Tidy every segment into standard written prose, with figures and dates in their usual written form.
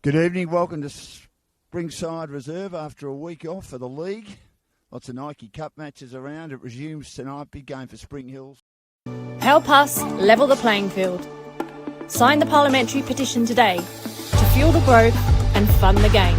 Good evening. Welcome to Springside Reserve after a week off for the league. Lots of Nike Cup matches around. It resumes tonight. Big game for Spring Hills. Help us level the playing field. Sign the parliamentary petition today to fuel the growth and fund the game.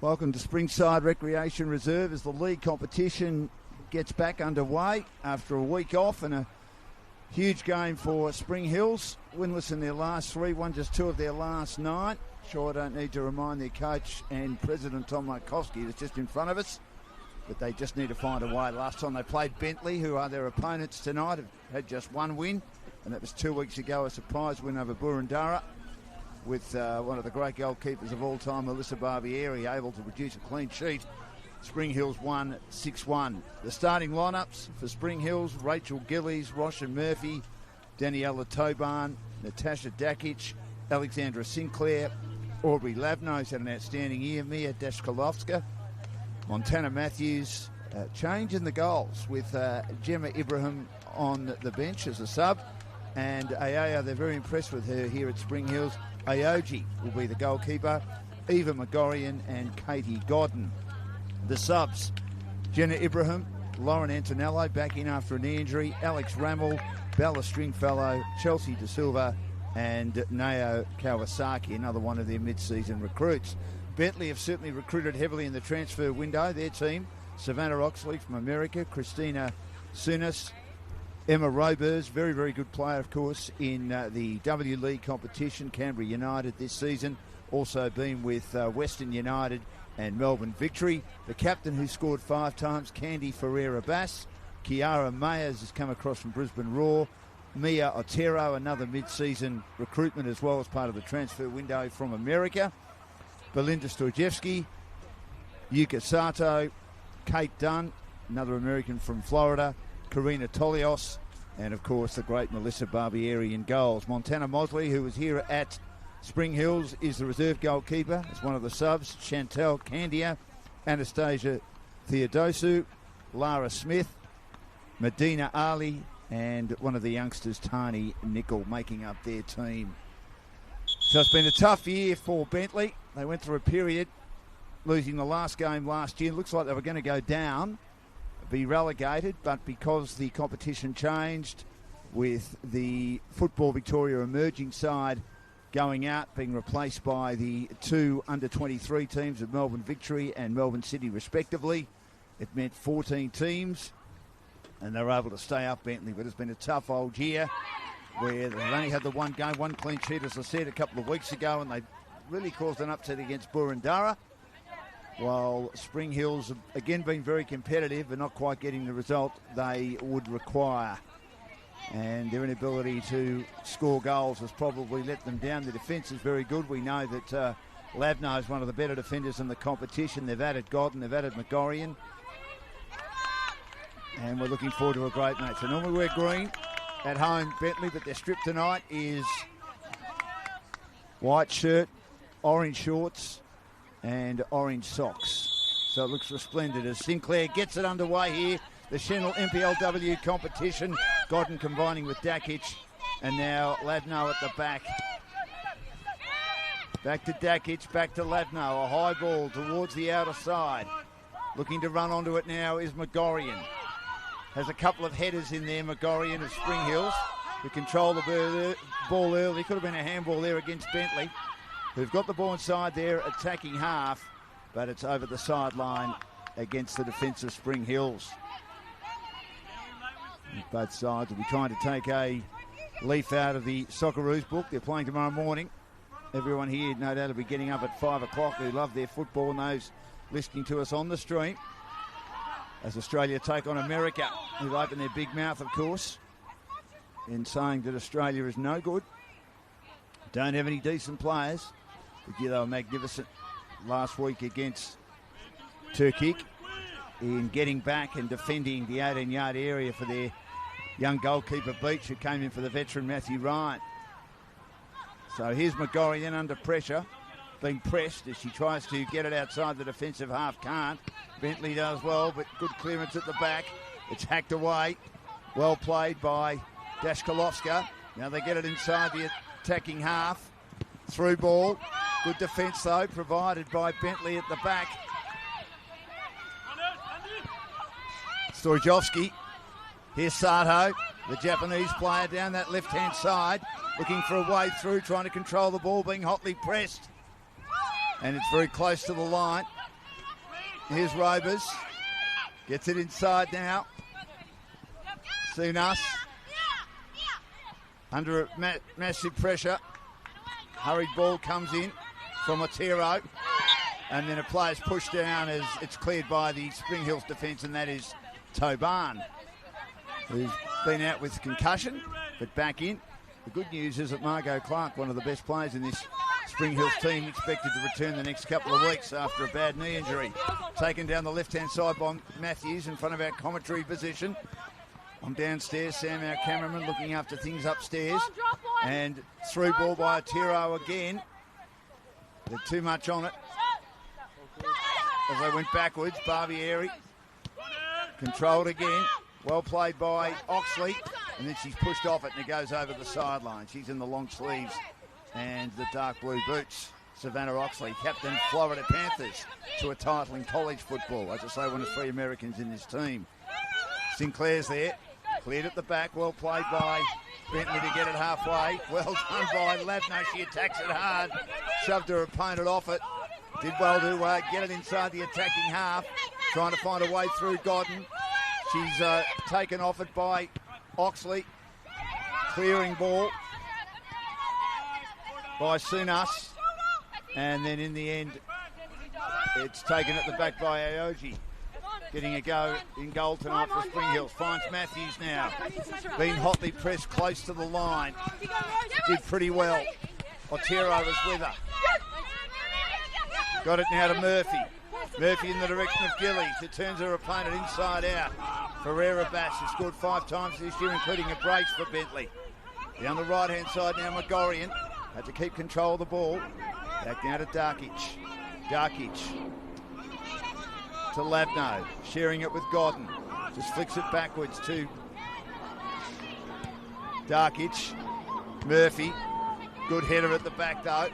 Welcome to Springside Recreation Reserve as the league competition gets back underway after a week off, and a huge game for Spring Hills. Winless in their last 3, won just 2 of their last 9. Sure, I don't need to remind their coach and president Tom Markowski that's just in front of us, but they just need to find a way. Last time they played Bentleigh, who are their opponents tonight, have had just 1 win, and that was 2 weeks ago, a surprise win over Boroondara, with one of the great goalkeepers of all time, Melissa Barbieri, able to produce a clean sheet. Spring Hills won 6-1. The starting lineups for Spring Hills: Rachel Gillies, Roshan Murphy, Daniela Toban, Natasha Dakic, Alexandra Sinclair, Aubrey Lavno's had an outstanding year, Mia Dashkolovska, Montana Matthews. Change in the goals with Gemma Ibrahim on the bench as a sub, and Ayaya, they're very impressed with her here at Spring Hills. Aoji will be the goalkeeper, Eva Megorian and Katie Godden. The subs: Jenna Ibrahim, Lauren Antonello back in after a knee injury, Alex Rammel, Bella Stringfellow, Chelsea De Silva and Nao Kawasaki, another one of their mid-season recruits. Bentleigh have certainly recruited heavily in the transfer window. Their team: Savannah Oxley from America, Christina Sunas, Emma Robers, very, very good player, of course, in the W League competition. Canberra United this season, also been with Western United and Melbourne Victory. The captain, who scored 5 times, Candy Ferreira-Bass. Kiara Mayers has come across from Brisbane Roar. Mia Otero, another mid-season recruitment as well as part of the transfer window from America. Belinda Stojewski, Yuka Sato, Kate Dunn, another American from Florida, Karina Tolios, and of course the great Melissa Barbieri in goals. Montana Mosley, who was here at Spring Hills, is the reserve goalkeeper as one of the subs. Chantel Candia, Anastasia Theodosu, Lara Smith, Medina Ali, and one of the youngsters, Tani Nickel, making up their team. So it's been a tough year for Bentleigh. They went through a period losing the last game last year. Looks like they were going to go down, be relegated, but because the competition changed with the Football Victoria emerging side going out, being replaced by the 2 under-23 teams of Melbourne Victory and Melbourne City respectively, it meant 14 teams, and they were able to stay up, Bentleigh. But it's been a tough old year where they've only had the 1 game, 1 clean sheet, as I said, a couple of weeks ago, and they really caused an upset against Boroondara, while Spring Hills have again been very competitive but not quite getting the result they would require. And their inability to score goals has probably let them down. The defence is very good. We know that Lavno is one of the better defenders in the competition. They've added Godden, they've added Megorian, and we're looking forward to a great match. So normally wear green at home, Bentleigh, but their strip tonight is white shirt, orange shorts and orange socks. So it looks resplendent as Sinclair gets it underway here. The Senol NPLW competition. Godden combining with Dakic, and now Lavno at the back. Back to Dakic, back to Lavno. A high ball towards the outer side. Looking to run onto it now is Megorian. Has a couple of headers in there, Megorian of Spring Hills, who control the ball early. Could have been a handball there against Bentleigh, who've got the ball inside there, attacking half, but it's over the sideline against the defence of Spring Hills. Both sides will be trying to take a leaf out of the Socceroos book. They're playing tomorrow morning. Everyone here, no doubt, will be getting up at 5 o'clock who love their football, and those listening to us on the stream, as Australia take on America, who've opened their big mouth, of course, in saying that Australia is no good, don't have any decent players. But yeah, they were magnificent last week against Turkic in getting back and defending the 18-yard area for their young goalkeeper Beach, who came in for the veteran Matthew Ryan. So here's Megorian under pressure, being pressed as she tries to get it outside the defensive half. Can't. Bentleigh does well, but good clearance at the back. It's hacked away. Well played by Dashkolovska. Now they get it inside the attacking half. Through ball. Good defence though, provided by Bentleigh at the back. Stojowski. Here's Sato, the Japanese player down that left-hand side, looking for a way through, trying to control the ball, being hotly pressed. And it's very close to the line. Here's Robers. Gets it inside now. Sunas. Under massive pressure. Hurried ball comes in from Otero. And then a player's pushed down as it's cleared by the Spring Hills defence, and that is Toban, who's been out with concussion, but back in. The good news is that Margot Clark, one of the best players in this Spring Hills team, expected to return the next couple of weeks after a bad knee injury. Taken down the left-hand side by Matthews in front of our commentary position. I'm downstairs, Sam, our cameraman, looking after things upstairs. And through ball by Otero again. They're too much on it. As they went backwards, Barbieri controlled again. Well played by Oxley. And then she's pushed off it and it goes over the sideline. She's in the long sleeves and the dark blue boots. Savannah Oxley, captain Florida Panthers, to a title in college football. As I say, one of 3 Americans in this team. Sinclair's there. Cleared at the back. Well played by Bentleigh to get it halfway. Well done by Lavno. She attacks it hard. Shoved her opponent off it. Did well to get it inside the attacking half. Trying to find a way through Godden. She's taken off it by Oxley. Clearing ball by Sunas. And then in the end, it's taken at the back by Aoji. Getting a go in goal tonight for Spring Hills. Finds Matthews now. Been hotly pressed close to the line. Did pretty well. Otero was with her. Got it now to Murphy. Murphy in the direction of Gillies, who turns her opponent inside out. Ferreira Bass has scored 5 times this year, including a brace for Bentleigh. Down the right-hand side now, Megorian had to keep control of the ball. Back down to Darkic. Darkic to Lavno, sharing it with Godden. Just flicks it backwards to Darkic. Murphy, good header at the back though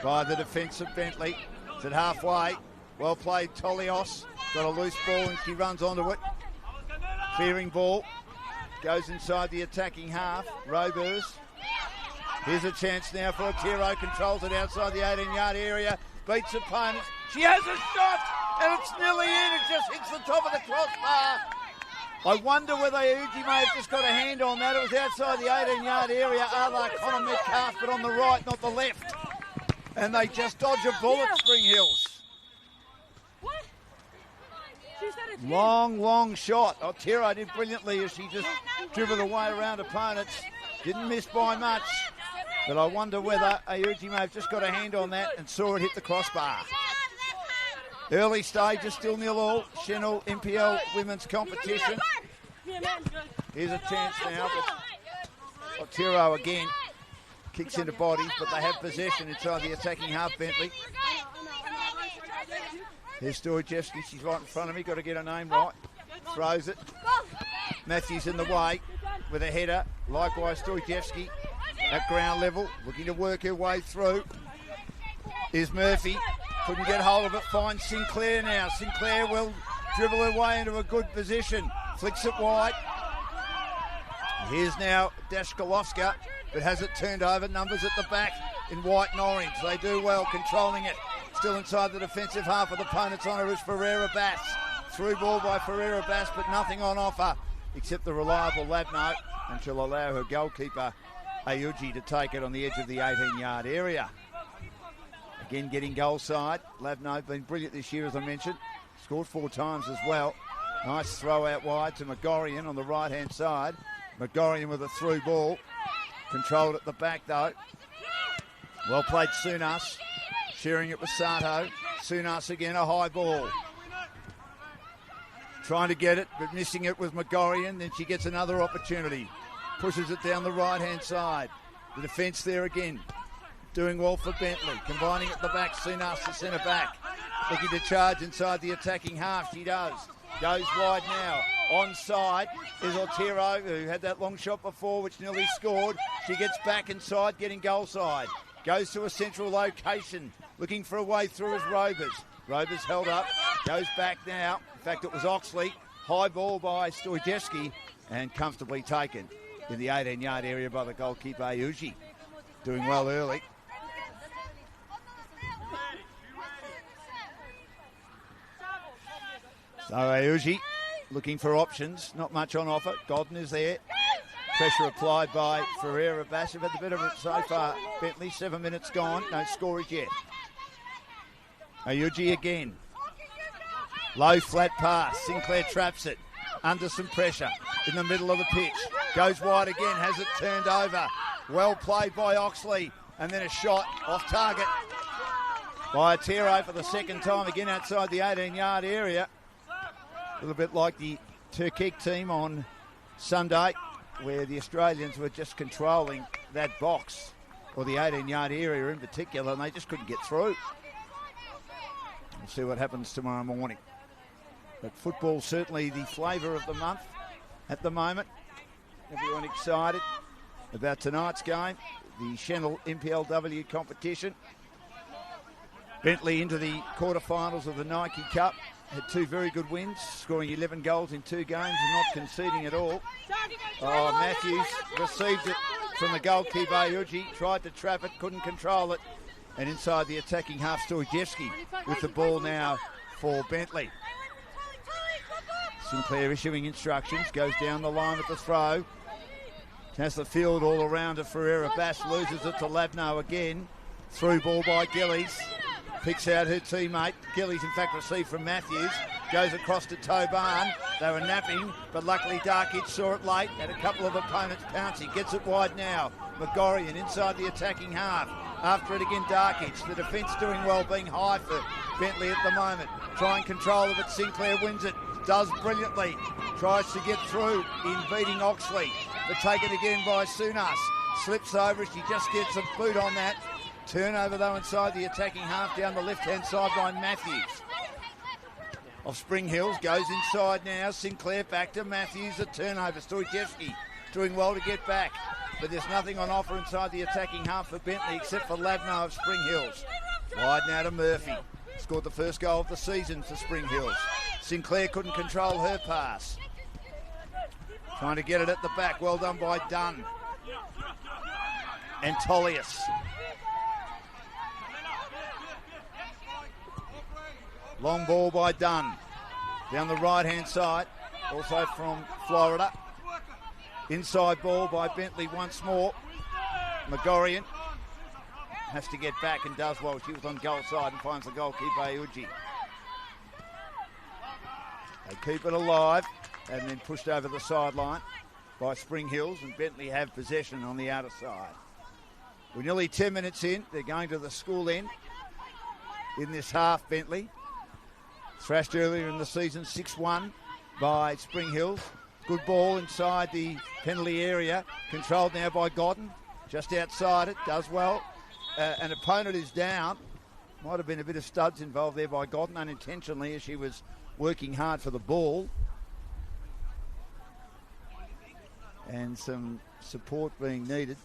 by the defence of Bentleigh. It's at halfway. Well played, Tolios. Got a loose ball and she runs onto it. Clearing ball. Goes inside the attacking half. Robers. Here's a chance now for Otero. Controls it outside the 18-yard area. Beats opponents. She has a shot and it's nearly in. It just hits the top of the crossbar. I wonder whether Uji may have just got a hand on that. It was outside the 18-yard area. A Connor Metcalf, but on the right, not the left. And they just dodge a bullet, Spring Hills. Long shot. Otero did brilliantly as she just dribbled away around opponents. Didn't miss by much. But I wonder whether Ayuji may have just got a hand on that and saw it hit the crossbar. Early stages, still 0-0. Senol NPL women's competition. Here's a chance now, but Otero again kicks into bodies, but they have possession inside the attacking half, Bentleigh. Here's Stojewski, she's right in front of me, got to get her name right. Throws it. Matthews in the way with a header. Likewise, Stojewski at ground level, looking to work her way through. Here's Murphy, couldn't get hold of it, finds Sinclair now. Sinclair will dribble her way into a good position. Flicks it wide. Here's now Dashkalovska, but has it turned over. Numbers at the back in white and orange. They do well controlling it. Still inside the defensive half of the opponent's on her is Ferreira Bass. Through ball by Ferreira Bass, but nothing on offer except the reliable Lavno, and she'll allow her goalkeeper Ayuji to take it on the edge of the 18-yard area. Again getting goal side. Lavno been brilliant this year, as I mentioned. Scored 4 times as well. Nice throw out wide to Megorian on the right-hand side. Megorian with a through ball. Controlled at the back though. Well played Sunas. Sharing it with Sato. Sunas again, a high ball. Trying to get it, but missing it with Megorian. Then she gets another opportunity. Pushes it down the right-hand side. The defence there again. Doing well for Bentleigh. Combining at the back, Sunas the centre back. Looking to charge inside the attacking half. She does. Goes wide now. Onside is Otero, who had that long shot before, which nearly scored. She gets back inside, getting goal side. Goes to a central location. Looking for a way through is Robers. Robers held up. Goes back now. In fact, it was Oxley. High ball by Stojewski and comfortably taken in the 18-yard area by the goalkeeper, Ayuji. Doing well early. So Ayuji looking for options, not much on offer. Godden is there. Pressure applied by Ferreira Bass. Have had the bit of it so far, Bentleigh. 7 minutes gone, no scorage yet. Ayuji again. Low flat pass. Sinclair traps it. Under some pressure in the middle of the pitch. Goes wide again, has it turned over. Well played by Oxley. And then a shot off target by Atero for the second time, again outside the 18-yard area. A little bit like the Turkic team on Sunday, where the Australians were just controlling that box, or the 18-yard area in particular, and they just couldn't get through. We'll see what happens tomorrow morning. But football's certainly the flavour of the month at the moment. Everyone excited about tonight's game, the Senol NPLW competition. Bentleigh into the quarterfinals of the Nike Cup. Had two very good wins, scoring 11 goals in 2 games and not conceding at all. Oh, Matthews received it from the goalkeeper, Ayuji, tried to trap it, couldn't control it. And inside the attacking half, Stojewski with the ball now for Bentleigh. Sinclair issuing instructions, goes down the line with the throw. Has the field all around to Ferreira Bass, loses it to Labno again. Through ball by Gillies. Picks out her teammate. Gillies, in fact, received from Matthews. Goes across to Tobarn. They were napping, but luckily Darkic saw it late. Had a couple of opponents pounce. He gets it wide now. McGorrian inside the attacking half. After it again, Darkic. The defence doing well, being high for Bentleigh at the moment. Trying control of it. Sinclair wins it. Does brilliantly. Tries to get through in beating Oxley. But taken again by Sunas. Slips over. She just gets a boot on that. Turnover though inside the attacking half down the left-hand side by Matthews. Of Spring Hills, goes inside now. Sinclair back to Matthews. A turnover. Stojewski doing well to get back. But there's nothing on offer inside the attacking half for Bentleigh except for Labno of Spring Hills. Wide now to Murphy. Scored the first goal of the season for Spring Hills. Sinclair couldn't control her pass. Trying to get it at the back. Well done by Dunn. And Tolius. Long ball by Dunn. Down the right-hand side. Also from Florida. Inside ball by Bentleigh once more. McGorrian has to get back and does well. She was on goal side and finds the goalkeeper, Ayuji. They keep it alive and then pushed over the sideline by Spring Hills, and Bentleigh have possession on the outer side. We're nearly 10 minutes in. They're going to the school end in this half, Bentleigh. Thrashed earlier in the season, 6-1 by Spring Hills. Good ball inside the penalty area. Controlled now by Godden. Just outside it, does well. An opponent is down. Might have been a bit of studs involved there by Godden unintentionally as she was working hard for the ball. And some support being needed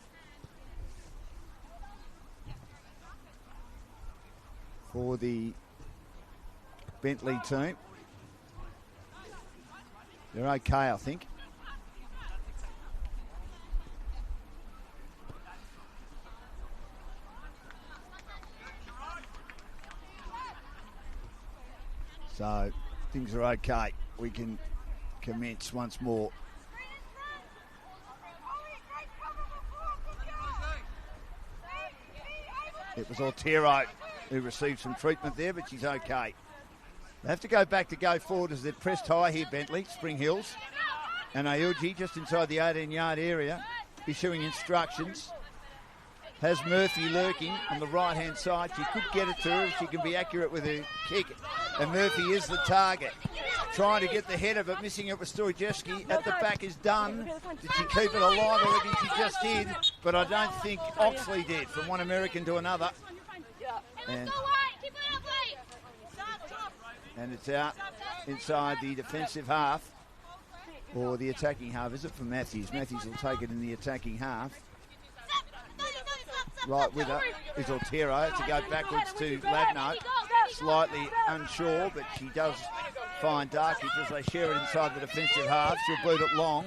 for the Bentleigh team. They're okay, I think. So things are okay. We can commence once more. It was Otero who received some treatment there, but she's okay. They have to go back to go forward as they're pressed high here, Bentleigh, Spring Hills. And Ayuji just inside the 18-yard area, issuing instructions. Has Murphy lurking on the right-hand side. She could get it to her if she can be accurate with her kick. And Murphy is the target. Trying to get the header, but missing it with Stojewski. At the back is Dunn. Did she keep it alive? I reckon she just did. But I don't think Oxley did, from one American to another. And it's out inside the defensive half, or the attacking half. Is it for Matthews? Matthews will take it in the attacking half. Right with her is Otero to go backwards to Labno. Slightly unsure, but she does find Darkic as they share it inside the defensive half. She'll boot it long.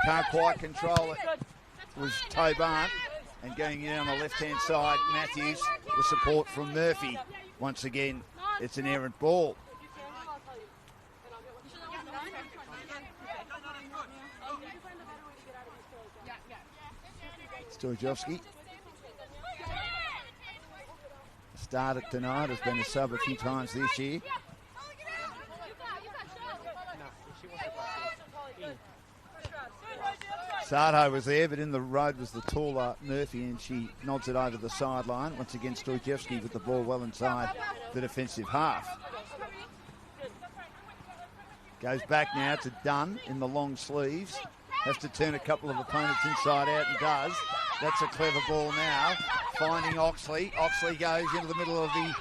Can't quite control it. Was Tobarn. And going in on the left-hand side, Matthews with support from Murphy. Once again, it's an errant ball. Stojowski started tonight, has been a sub a few times this year. Sardo was there, but in the road was the taller Murphy, and she nods it over the sideline. Once again, Stojewski with the ball well inside the defensive half. Goes back now to Dunn in the long sleeves. Has to turn a couple of opponents inside out and does. That's a clever ball now. Finding Oxley. Oxley goes into the middle of the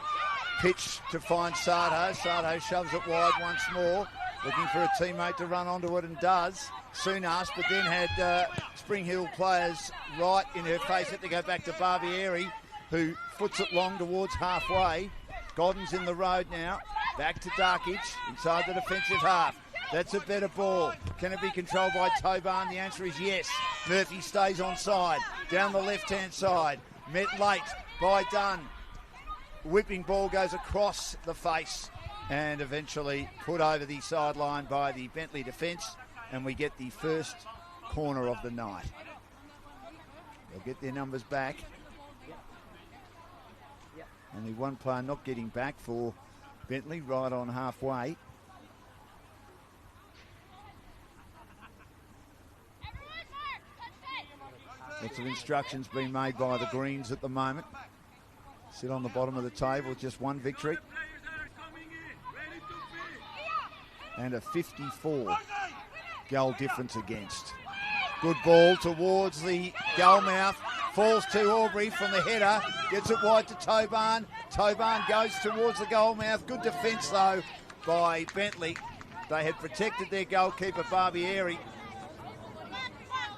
pitch to find Sardo. Sardo shoves it wide once more. Looking for a teammate to run onto it and does. Sunas, but then had Spring Hill players right in her face. Had to go back to Barbieri, who foots it long towards halfway. Godden's in the road now. Back to Darkic inside the defensive half. That's a better ball. Can it be controlled by Toban? The answer is yes. Murphy stays on side. Down the left-hand side. Met late by Dunn. Whipping ball goes across the face and eventually put over the sideline by the Bentleigh defence, and we get the first corner of the night. They'll get their numbers back. Only one player not getting back for Bentleigh, right on halfway. Lots of instructions being made by the Greens at the moment. Sit on the bottom of the table, just one victory. And a 54 goal difference against. Good ball towards the goal mouth. Falls to Aubrey from the header. Gets it wide to Toban. Toban goes towards the goal mouth. Good defence though by Bentleigh. They had protected their goalkeeper Barbieri,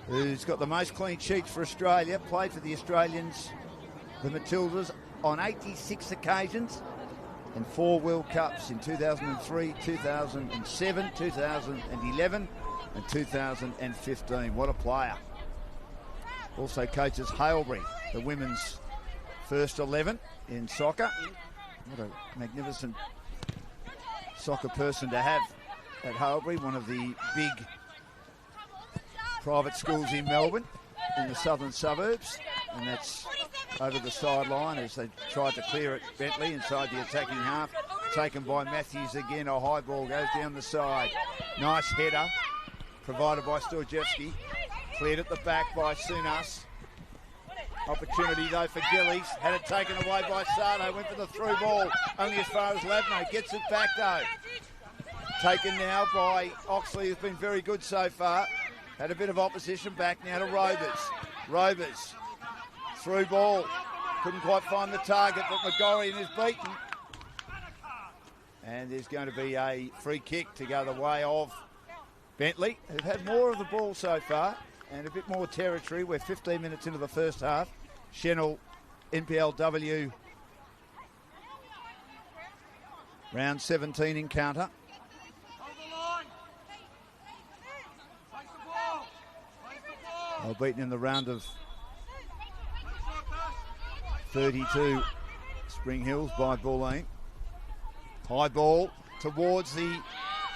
who's got the most clean sheets for Australia. Played for the Australians, the Matildas, on 86 occasions and 4 World Cups in 2003, 2007, 2011 and 2015. What a player. Also coaches Hailbury, the women's first 11 in soccer. What a magnificent soccer person to have at Hailbury, one of the big private schools in Melbourne in the southern suburbs. And that's over the sideline as they tried to clear it. Bentleigh inside the attacking half, taken by Matthews again. A high ball goes down the side. Nice header provided by Stojewski. Cleared at the back by Sunas. Opportunity though for Gillies. Had it taken away by Sardo. Went for the through ball. Only as far as Labno. Gets it back though. Taken now by Oxley, who's been very good so far. Had a bit of opposition. Back now to Rovers. Rovers. Through ball. Couldn't quite find the target, but McGorrian is beaten. And there's going to be a free kick to go the way of Bentleigh, who've had more of the ball so far and a bit more territory. We're 15 minutes into the first half. Senol NPLW round 17 encounter. They were beaten in the round of 32 Spring Hills by Bulleen. High ball towards the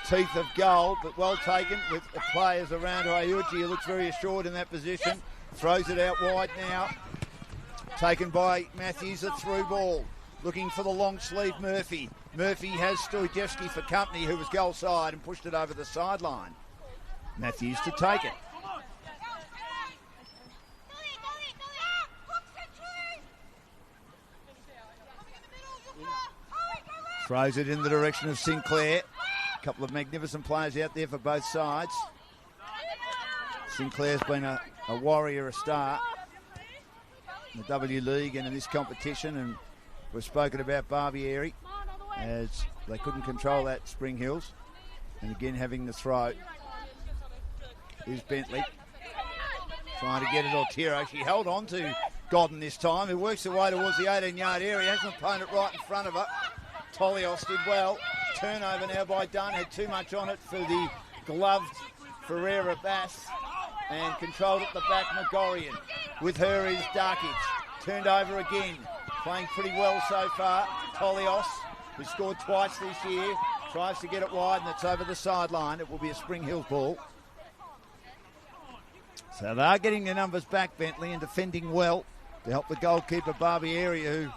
teeth of goal, but well taken with the players around Ayuji, who looks very assured in that position. Throws it out wide now. Taken by Matthews, a through ball. Looking for the long sleeve Murphy. Murphy has Stojewski for company, who was goal side, and pushed it over the sideline. Matthews to take it. Throws it in the direction of Sinclair. A couple of magnificent players out there for both sides. Sinclair's been a warrior, a star in the W League and in this competition, and we've spoken about Barbieri as they couldn't control that Spring Hills. And again having the throw. Here's Bentleigh trying to get it Otero. She held on to Godden this time, who works her way towards the 18-yard area. Has an opponent right in front of her. Tolios did well. Turnover now by Dunn. Had too much on it for the gloved Ferreira Bass. And controlled at the back, McGorrian. With her is Darkic. Turned over again. Playing pretty well so far. Tolios, who scored twice this year, tries to get it wide, and it's over the sideline. It will be a Spring Hill ball. So they are getting their numbers back, Bentleigh, and defending well to help the goalkeeper, Barbieri, who,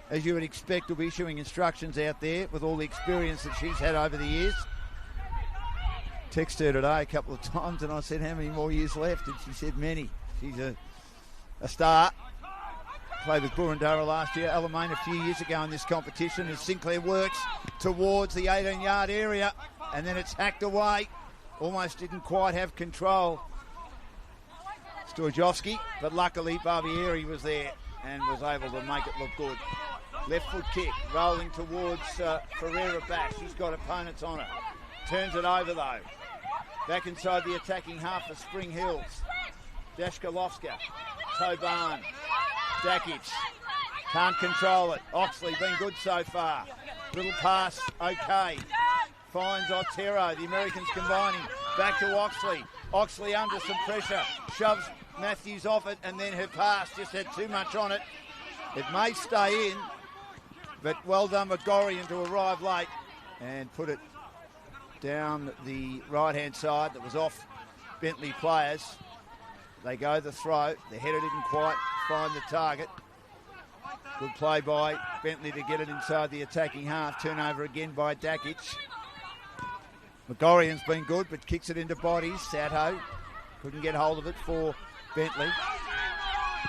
as you would expect, will be issuing instructions out there with all the experience that she's had over the years. Texted her today a couple of times and I said, how many more years left? And she said, many. She's a star. Played with Burundara last year, Alamein a few years ago in this competition, as Sinclair works towards the 18-yard area, and then it's hacked away. Almost didn't quite have control, Stojovski, but luckily Barbieri was there and was able to make it look good. Left foot kick, rolling towards Ferreira back. She's got opponents on her. Turns it over though. Back inside the attacking half of Spring Hills. Dashkalovska, Toban, Dakic, can't control it. Oxley been good so far. Little pass, okay. Finds Otero, the Americans combining. Back to Oxley. Oxley under some pressure. Shoves Matthews off it, and then her pass just had too much on it. It may stay in, but well done Megorian to arrive late and put it down the right-hand side that was off Bentleigh players. They go the throw. The header didn't quite find the target. Good play by Bentleigh to get it inside the attacking half. Turnover again by Dakic. Megorian's been good, but kicks it into bodies. Sato couldn't get hold of it for Bentleigh.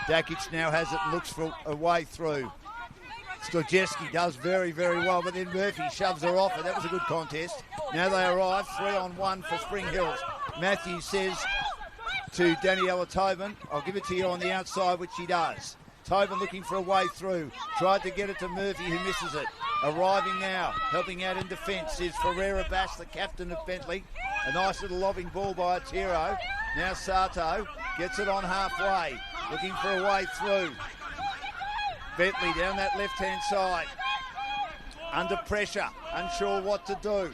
Dakic now has it and looks for a way through. Stojevski does very, very well, but then Murphy shoves her off, and that was a good contest. Now they arrive, 3-on-1 for Spring Hills. Matthews says to Daniela Tobin, I'll give it to you on the outside, which she does. Tobin looking for a way through. Tried to get it to Murphy, who misses it. Arriving now, helping out in defence, is Ferreira Bass, the captain of Bentleigh. A nice little lobbing ball by Otero. Now Sato gets it on halfway, looking for a way through. Bentleigh down that left-hand side. Under pressure, unsure what to do.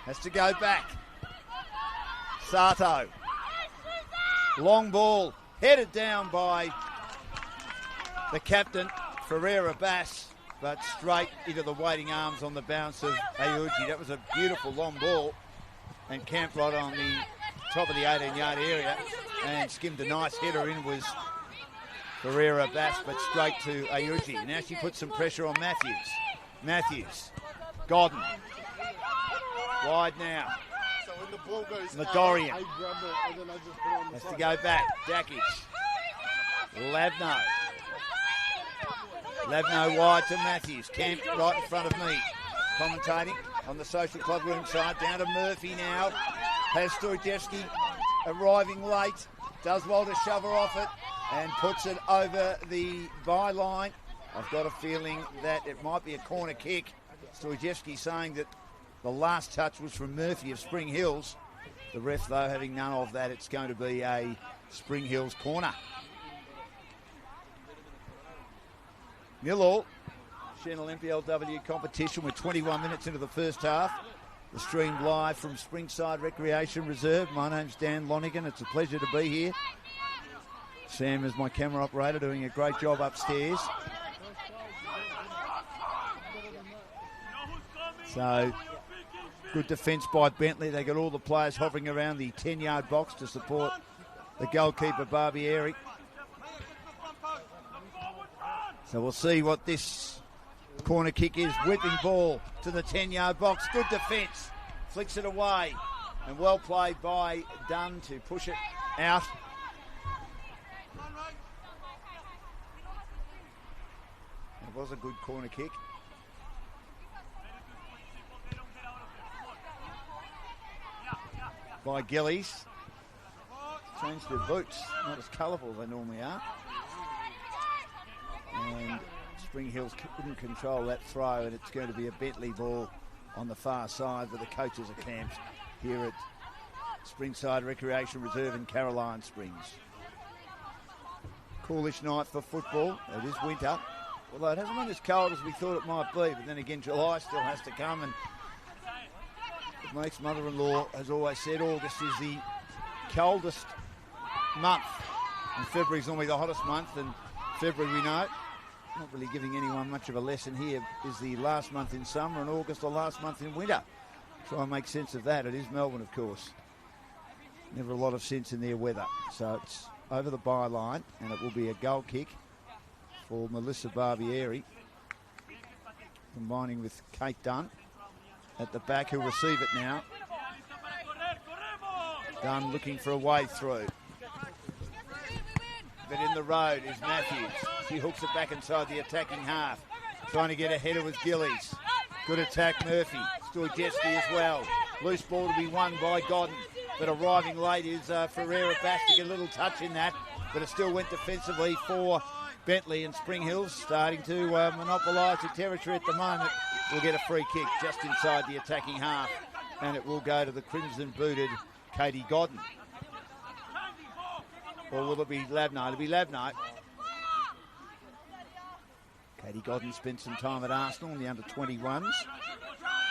Has to go back. Sato. Long ball, headed down by the captain, Ferreira Bass, but straight into the waiting arms on the bounce of Ayuji. That was a beautiful long ball and camped right on the top of the 18-yard area and skimmed a nice header in was Ferreira Bass, but straight to Ayuji. Now she puts some pressure on Matthews. Matthews, Godden, wide now. Megorian has to go back. Dakic, Lavno wide to Matthews. Camped right in front of me. Commentating on the Social Club room side. Down to Murphy now. Has Stojevski arriving late. Does well to shove her off it and puts it over the byline. I've got a feeling that it might be a corner kick. Stojevski saying that the last touch was from Murphy of Spring Hills. The ref, though, having none of that, it's going to be a Spring Hills corner. 0-0. Senol NPLW competition. We're 21 minutes into the first half. The stream live from Springside Recreation Reserve. My name's Dan Lonigan. It's a pleasure to be here. Sam is my camera operator, doing a great job upstairs. So, good defence by Bentleigh. They got all the players hovering around the 10-yard box to support the goalkeeper, Barbieri. So we'll see what this corner kick is. Whipping ball to the 10-yard box. Good defence. Flicks it away. And well played by Dunn to push it out. It was a good corner kick. By Gillies. Changed their boots. Not as colourful as they normally are. And Spring Hills couldn't control that throw, and it's going to be a Bentleigh ball on the far side where the coaches are camped here at Springside Recreation Reserve in Caroline Springs. Coolish night for football. It is winter, although it hasn't been as cold as we thought it might be, but then again July still has to come, and Mate's mother-in-law has always said August is the coldest month, and February's normally the hottest month, and February we know, not really giving anyone much of a lesson here, is the last month in summer, and August the last month in winter. Try and make sense of that. It is Melbourne, of course. never a lot of sense in their weather. So it's over the byline, and it will be a goal kick for Melissa Barbieri, combining with Kate Dunn at the back, who'll receive it now. Dunn looking for a way through. But in the road is Matthews. She hooks it back inside the attacking half. Trying to get ahead of with Gillies. Good attack, Murphy. Stojewski as well. Loose ball to be won by Godden. But arriving late is Ferreira Bass to get a little touch in that. But it still went defensively for Bentleigh, and Spring Hills starting to monopolise the territory at the moment. Will get a free kick just inside the attacking half. And it will go to the crimson-booted Katie Godden. Or will it be Labno? It'll be Labno. Katie Godden spent some time at Arsenal in the under-21s.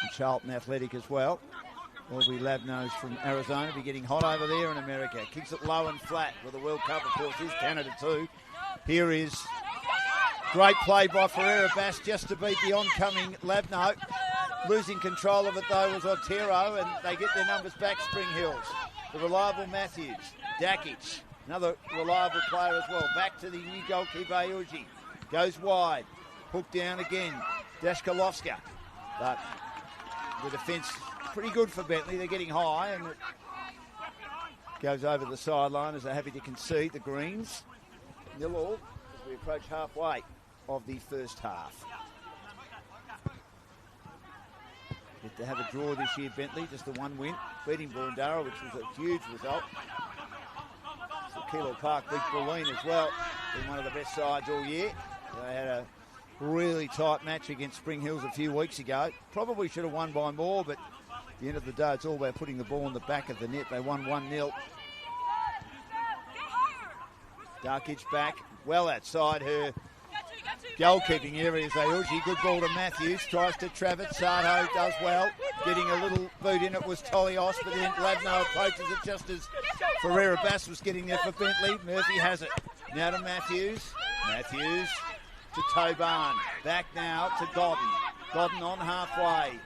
And Charlton Athletic as well. Will be Labno's from Arizona. Be getting hot over there in America. Kicks it low and flat with the World Cup, of course, is Canada too. Here is great play by Ferreira Bass just to beat the oncoming Labno. Losing control of it though was Otero, and they get their numbers back, Spring Hills. The reliable Matthews. Dakic, another reliable player as well. Back to the new goalkeeper, Ayuji. Goes wide. Hooked down again. Dashkalovska. But the defence pretty good for Bentleigh. They're getting high, and it goes over the sideline as they're happy to concede the Greens. 0-0 as we approach halfway of the first half. Get to have a draw this year, Bentleigh, just the one win. Beating Boroondara, which was a huge result. So Kilo Park beat Bulleen as well. Been one of the best sides all year. They had a really tight match against Spring Hills a few weeks ago. Probably should have won by more, but at the end of the day, it's all about putting the ball in the back of the net. They won 1-0. Darkic back, well outside her goalkeeping area is Ayuji. Good ball to Matthews, tries to trap it. Sardo does well, getting a little boot in. It was Tolios, but then Labno approaches it just as Ferreira Bass was getting there for Bentleigh. Murphy has it. Now to Matthews. Matthews to Toban. Back now to Godden. Godden on halfway.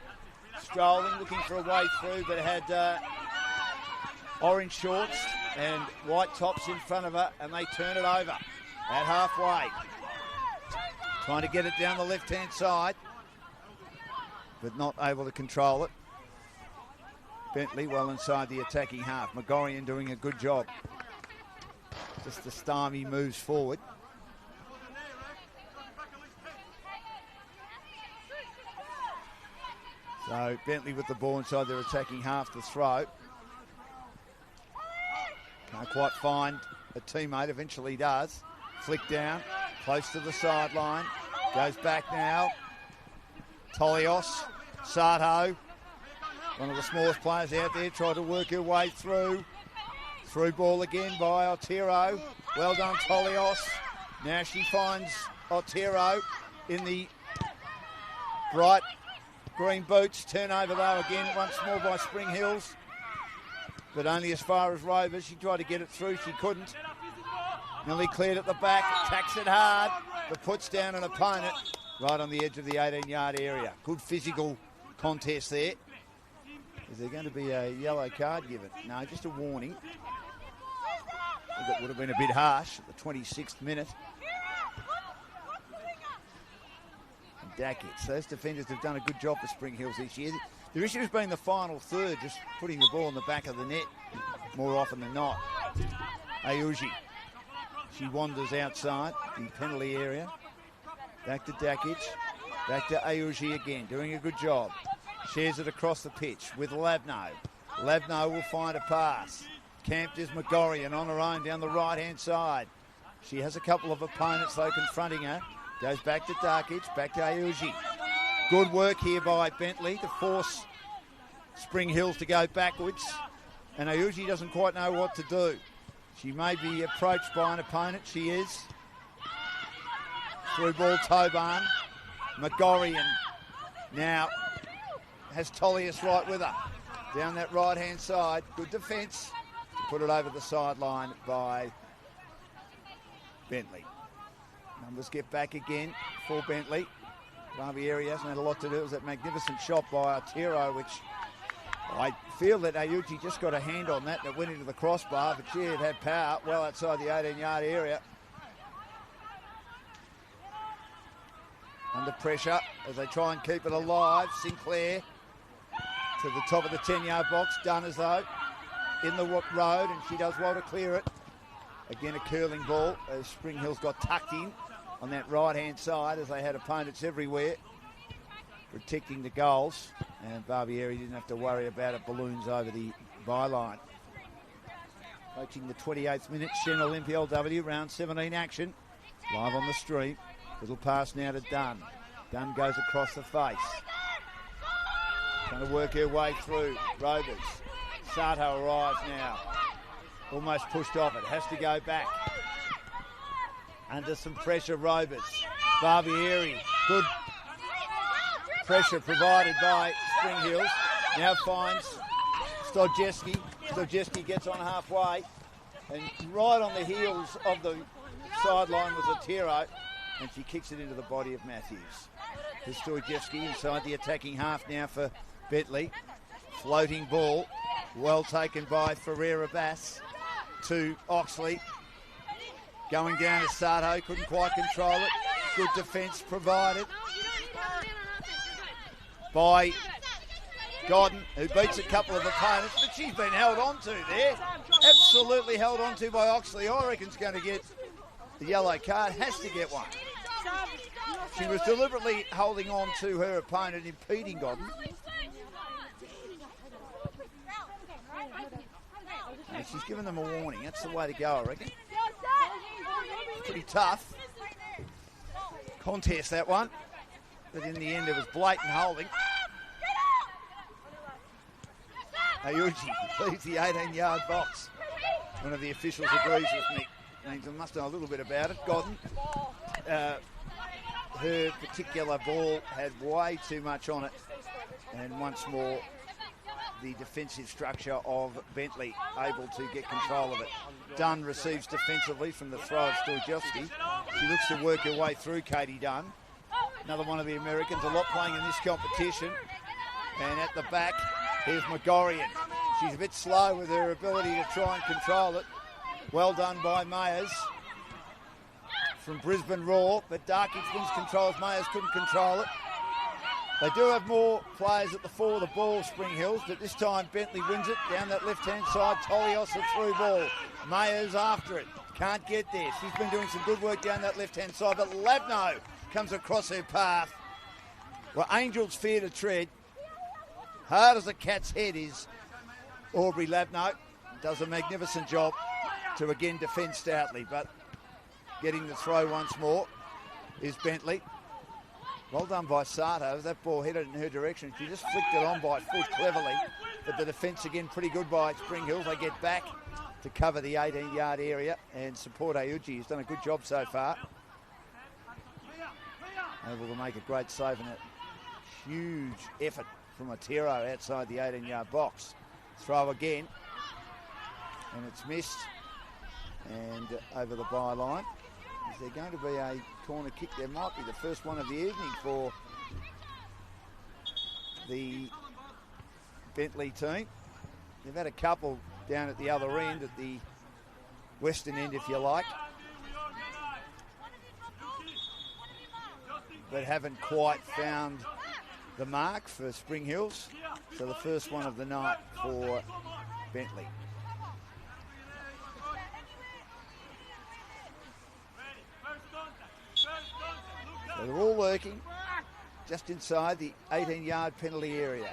Strolling, looking for a way through, but had orange shorts and white tops in front of her, and they turn it over at halfway. Trying to get it down the left-hand side, but not able to control it. Bentleigh well inside the attacking half. Megorian doing a good job. Just the stymie moves forward. So Bentleigh with the ball inside their attacking half to throw. Can't quite find a teammate, eventually does. Flick down, close to the sideline. Goes back now. Tolios, Sato, one of the smallest players out there, tried to work her way through. Through ball again by Otero. Well done, Tolios. Now she finds Otero in the bright green boots. Turnover though again, once more by Spring Hills. But only as far as Rovers. She tried to get it through, she couldn't. Nearly cleared at the back, attacks it hard, but puts down an opponent right on the edge of the 18-yard area. Good physical contest there. Is there going to be a yellow card given? No, just a warning. That would have been a bit harsh at the 26th minute. And Dakic. Those defenders have done a good job for Spring Hills this year. The issue has been the final third, just putting the ball in the back of the net more often than not. Ayuji. She wanders outside the penalty area. Back to Dakic. Back to Ayuji again, doing a good job. Shares it across the pitch with Labno. Labno will find a pass. Camped is Megorian on her own down the right-hand side. She has a couple of opponents, though, confronting her. Goes back to Dakic, back to Ayuji. Good work here by Bentleigh to force Spring Hills to go backwards. And Ayuji doesn't quite know what to do. She may be approached by an opponent. She is. Through ball, Toban. Megorian now has Tolios right with her. Down that right-hand side. Good defence. Put it over the sideline by Bentleigh. Numbers get back again for Bentleigh. Barbieri hasn't had a lot to do. It was that magnificent shot by Otero, which I feel that Ayuchi just got a hand on that went into the crossbar, but she had power well outside the 18-yard area. Under pressure as they try and keep it alive. Sinclair to the top of the 10-yard box. Done as though in the road, and she does well to clear it. Again, a curling ball as Spring Hills got tucked in on that right-hand side as they had opponents everywhere protecting the goals. And Barbieri didn't have to worry about it. Balloons over the byline. Approaching the 28th minute, Senol NPLW, round 17 action. Live on the stream. Little pass now to Dunn. Dunn goes across the face. Trying to work her way through. Rovers. Sato arrives now. Almost pushed off it. Has to go back. Under some pressure, Rovers. Barbieri. Good pressure provided by Spring Hills. Now finds Stojewski. Stojewski gets on halfway. And right on the heels of the sideline was Otero. And she kicks it into the body of Matthews. To Stojewski inside the attacking half now for Bentleigh. Floating ball. Well taken by Ferreira Bass to Oxley. Going down to Sato. Couldn't quite control it. Good defence provided by Godden, who beats a couple of opponents, but she's been held on to there. Absolutely held on to by Oxley. I reckon it's going to get the yellow card. Has to get one. She was deliberately holding on to her opponent, impeding Godden. And she's given them a warning. That's the way to go, I reckon. Pretty tough contest, that one. But in the end, it was blatant holding. Ayuchi leaves the 18-yard box. One of the officials agrees with me. Means I must know a little bit about it. Godden, her particular ball had way too much on it. And once more, the defensive structure of Bentleigh able to get control of it. Dunn receives defensively from the throw of Stojewski. She looks to work her way through Katie Dunn. Another one of the Americans, a lot playing in this competition. And at the back, here's McGorrian. She's a bit slow with her ability to try and control it. Well done by Mayers from Brisbane Raw, but Darkich wins control as Mayers couldn't control it. They do have more players at the fore of the ball, Spring Hills, but this time Bentleigh wins it down that left-hand side. Tolios a through ball. Mayers after it. Can't get there. She's been doing some good work down that left-hand side, but Labno comes across her path. Well, Angels fear to tread. Hard as a cat's head is Aubrey Labno. Does a magnificent job to again defend stoutly, but getting the throw once more is Bentleigh. Well done by Sato. That ball headed in her direction. She just flicked it on by foot cleverly. But the defence again pretty good by Spring Hills. They get back to cover the 18-yard area and support Ayuchi. He's done a good job so far. Able to make a great save and a huge effort from Otero outside the 18-yard box. Throw again. And it's missed. And over the byline. Is there going to be a corner kick? There might be the first one of the evening for the Bentleigh team. They've had a couple down at the other end, at the western end, if you like, but haven't quite found the mark for Spring Hills. So the first one of the night for Bentleigh. So they're all lurking just inside the 18-yard penalty area.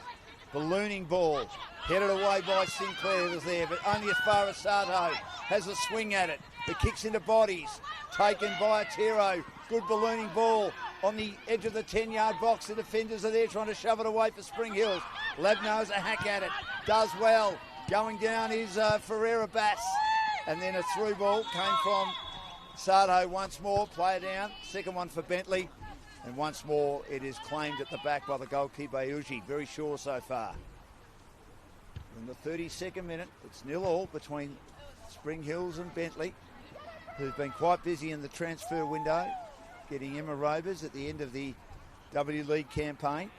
Ballooning ball, headed away by Sinclair was there, but only as far as Sato has a swing at it. It kicks into bodies, taken by Otero. Good ballooning ball on the edge of the 10-yard box. The defenders are there trying to shove it away for Spring Hills. Labno has a hack at it, does well. Going down is Ferreira Bass, and then a through ball came from Sato once more, play down, second one for Bentleigh, and once more it is claimed at the back by the goalkeeper Uji, very sure so far. In the 32nd minute, it's 0-0 between Spring Hills and Bentleigh, who've been quite busy in the transfer window, getting Emma Rovers at the end of the W League campaign.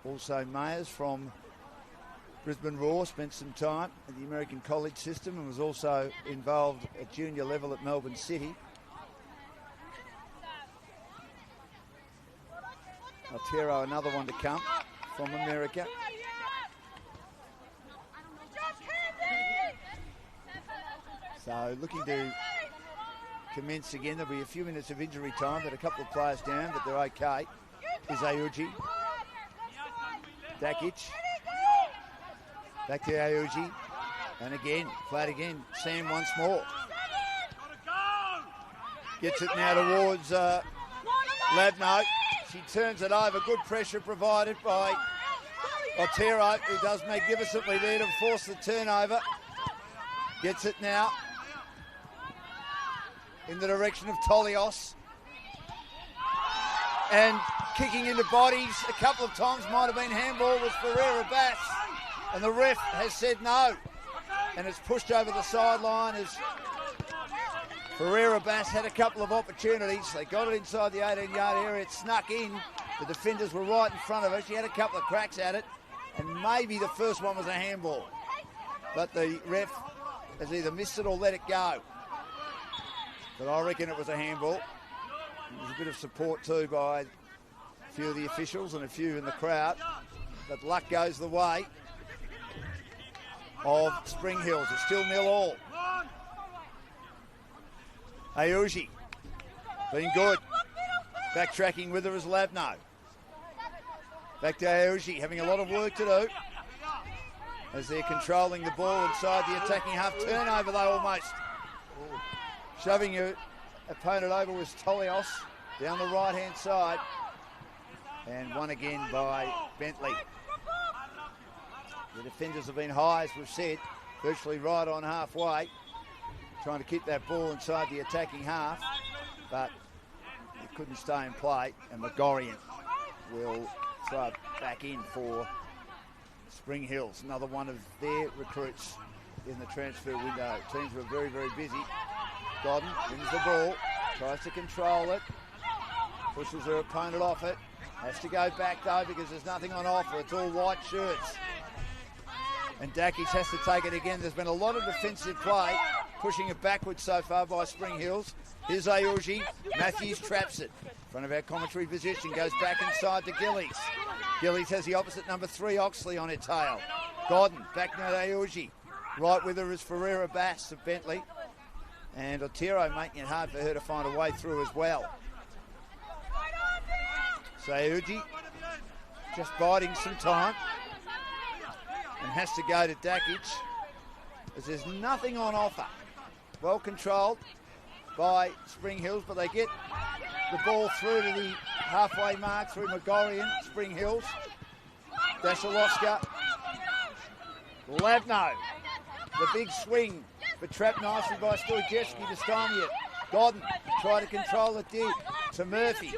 Also Mayers from Brisbane Roar, spent some time at the American college system and was also involved at junior level at Melbourne City. Otero, another one to come from America. So looking to commence again. There'll be a few minutes of injury time, but a couple of players down, but they're okay. Is Ayuji. Dakic. Back to Ayuji. And again, flat again. Sam once more. Gets it now towards Labno. She turns it over. Good pressure provided by Otero, who does magnificently there to force the turnover. Gets it now in the direction of Tolios. And kicking into bodies a couple of times, might have been handball, was Ferreira Bass. And the ref has said no. And it's pushed over the sideline as Ferreira Bass had a couple of opportunities. They got it inside the 18-yard area. It snuck in. The defenders were right in front of her. She had a couple of cracks at it. And maybe the first one was a handball. But the ref has either missed it or let it go. But I reckon it was a handball. There's a bit of support too by a few of the officials and a few in the crowd. But luck goes the way of Spring Hills. It's still 0-0. Ayuji, been good. Backtracking with her is Labno. Back to Ayuji, having a lot of work to do as they're controlling the ball inside the attacking half. Turnover though almost. Shoving your opponent over was Tolios down the right-hand side. And one again by Bentleigh. The defenders have been high, as we've said, virtually right on halfway, trying to keep that ball inside the attacking half, but it couldn't stay in play, and Megorian will throw it back in for Spring Hills, another one of their recruits in the transfer window. Teams were very, very busy. Godden wins the ball, tries to control it, pushes her opponent off it, has to go back though because there's nothing on offer, it's all white shirts. And Dakic has to take it again. There's been a lot of defensive play, pushing it backwards so far by Spring Hills. Here's Ayuji. Matthews traps it. In front of our commentary position, goes back inside to Gillies. Gillies has the opposite number 3, Oxley, on her tail. Godden, back now to Ayuji. Right with her is Ferreira Bass of Bentleigh. And Otero making it hard for her to find a way through as well. So Ayuji just biding some time. And has to go to Dakic as there's nothing on offer. Well controlled by Spring Hills, but they get the ball through to the halfway mark through Megorian, Spring Hills. Dashalowska. Labno. The big swing, but trapped nicely by Stojewski to stymie it. Godden try to control it deep to Murphy,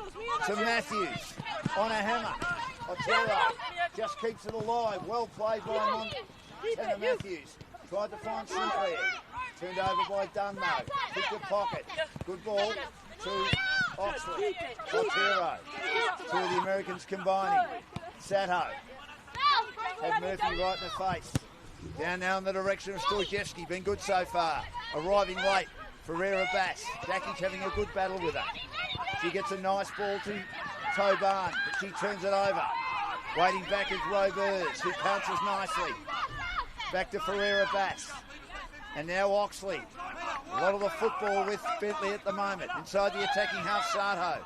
to Matthews on a hammer. Otero just keeps it alive. Well played by Montana Matthews. Tried to find Sinclair. Turned over by Dunmo. Took the pocket. Good ball to Oxley. Otero. Two of the Americans combining. Sato. Had Murphy right in the face. Down now in the direction of Stojewski. Been good so far. Arriving late. Ferreira Bass. Dakic having a good battle with her. She gets a nice ball to Toban, but she turns it over. Waiting back is Robers, who pounces nicely. Back to Ferreira Bass. And now Oxley. A lot of the football with Bentleigh at the moment. Inside the attacking half, Sato.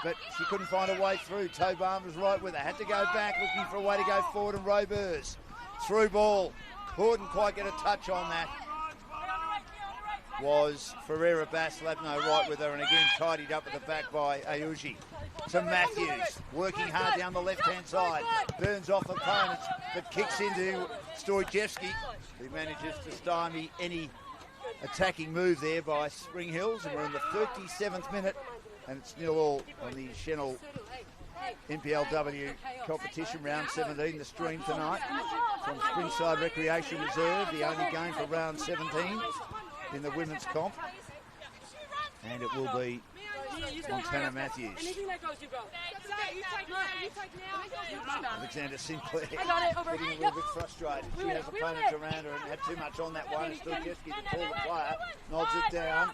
But she couldn't find a way through. Toban was right with her. Had to go back, looking for a way to go forward, and Robers. Through ball. Couldn't quite get a touch on that. Was Ferreira Bass. Labno right with her, and again tidied up at the back by Ayuji. To Matthews, working hard down the left-hand side. Burns off opponents, but kicks into Stojewski, who manages to stymie any attacking move there by Spring Hills. And we're in the 37th minute, and it's 0-0 on the Senol NPLW competition, round 17, the stream tonight from Springside Recreation Reserve, the only game for round 17 in the women's comp. And it will be Montana Matthews. Alexander Sinclair getting a little bit frustrated. She has opponents around her and had too much on that one. Sturgeski to call the player. Nods it down.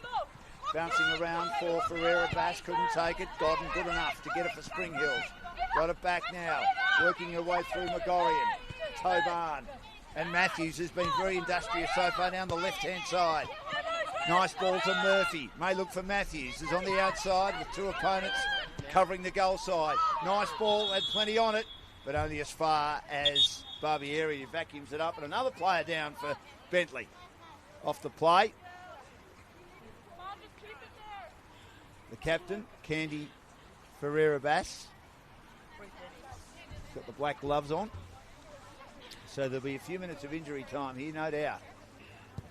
Bouncing around for Ferreira Bass. Couldn't take it. Godden good enough to get it for Spring Hills. Got it back now. Working her way through Megorian. Tobarn. And Matthews has been very industrious so far down the left-hand side. Nice ball to Murphy. May look for Matthews. Is on the outside with two opponents covering the goal side. Nice ball, had plenty on it, but only as far as Barbieri vacuums it up. And another player down for Bentleigh. Off the play. The captain, Candy Ferreira Bass. Got the black gloves on. So there'll be a few minutes of injury time here, no doubt.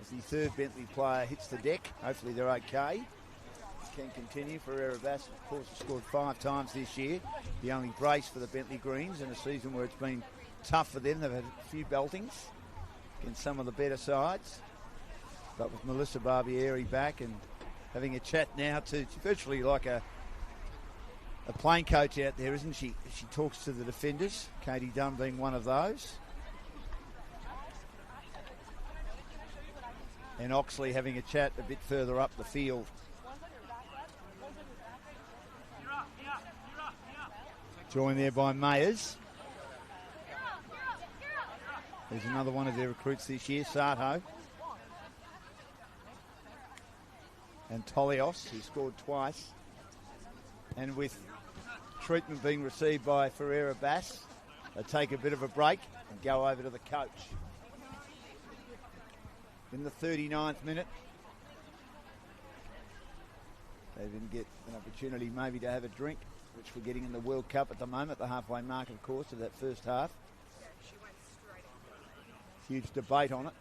As the third Bentleigh player hits the deck. Hopefully they're okay. Can continue. Ferreira Bass, of course, has scored 5 times this year. The only brace for the Bentleigh Greens in a season where it's been tough for them. They've had a few beltings against some of the better sides. But with Melissa Barbieri back and having a chat now to, it's virtually like a playing coach out there, isn't she? She talks to the defenders, Katie Dunn being one of those. And Oxley having a chat a bit further up the field. Joined there by Mayers. There's another one of their recruits this year, Sato. And Tolios, who scored twice. And with treatment being received by Ferreira Bass, they take a bit of a break and go over to the coach. In the 39th minute, they didn't get an opportunity maybe to have a drink, which we're getting in the World Cup at the moment, the halfway mark, of course, of that first half. Huge debate on it.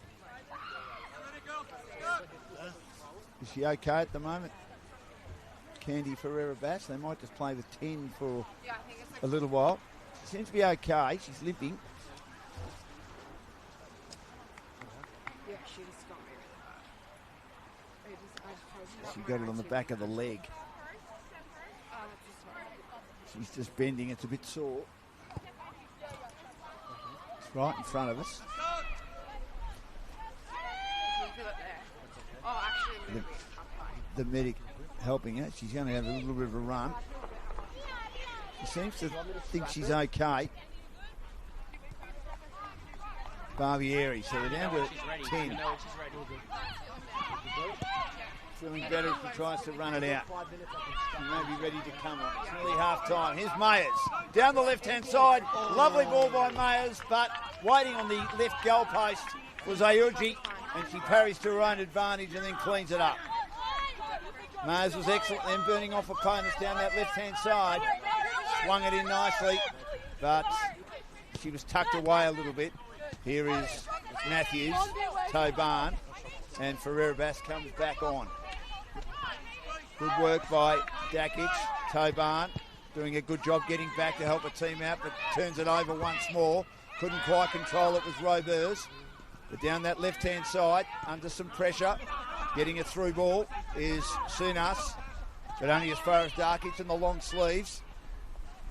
Is she okay at the moment? Candy Ferreira Bass, they might just play with 10 for a little while. She seems to be okay, she's limping. She got it on the back of the leg. She's just bending, it's a bit sore. It's right in front of us. The medic helping her. She's going to have a little bit of a run. She seems to think she's okay. Barbieri, so they're down to 10. Feeling better if he tries to run it out. She may be ready to come on. It's nearly half time. Here's Mayers. Down the left-hand side. Lovely ball by Mayers, but waiting on the left goal post was Ayuji, and she parries to her own advantage and then cleans it up. Mayers was excellent then, burning off opponents down that left-hand side. Swung it in nicely, but she was tucked away a little bit. Here is Matthews, Tobarn, and Ferreira Bass comes back on. Good work by Dakic. Tobarn doing a good job getting back to help a team out, but turns it over once more. Couldn't quite control it with Robers. But down that left-hand side, under some pressure, getting a through ball is Sunas, but only as far as Dakic in the long sleeves.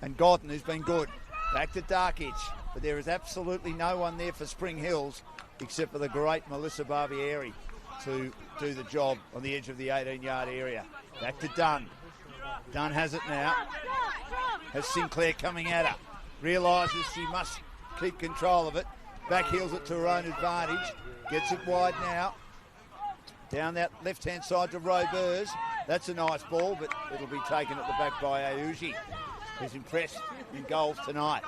And Godden, who's been good. Back to Dakic, but there is absolutely no one there for Spring Hills except for the great Melissa Barbieri to do the job on the edge of the 18-yard area. Back to Dunn. Dunn has it now. Has Sinclair coming at her. Realises she must keep control of it. Back heels it to her own advantage. Gets it wide now. Down that left-hand side to Robers. That's a nice ball, but it'll be taken at the back by Ayuji, who's impressed in goals tonight.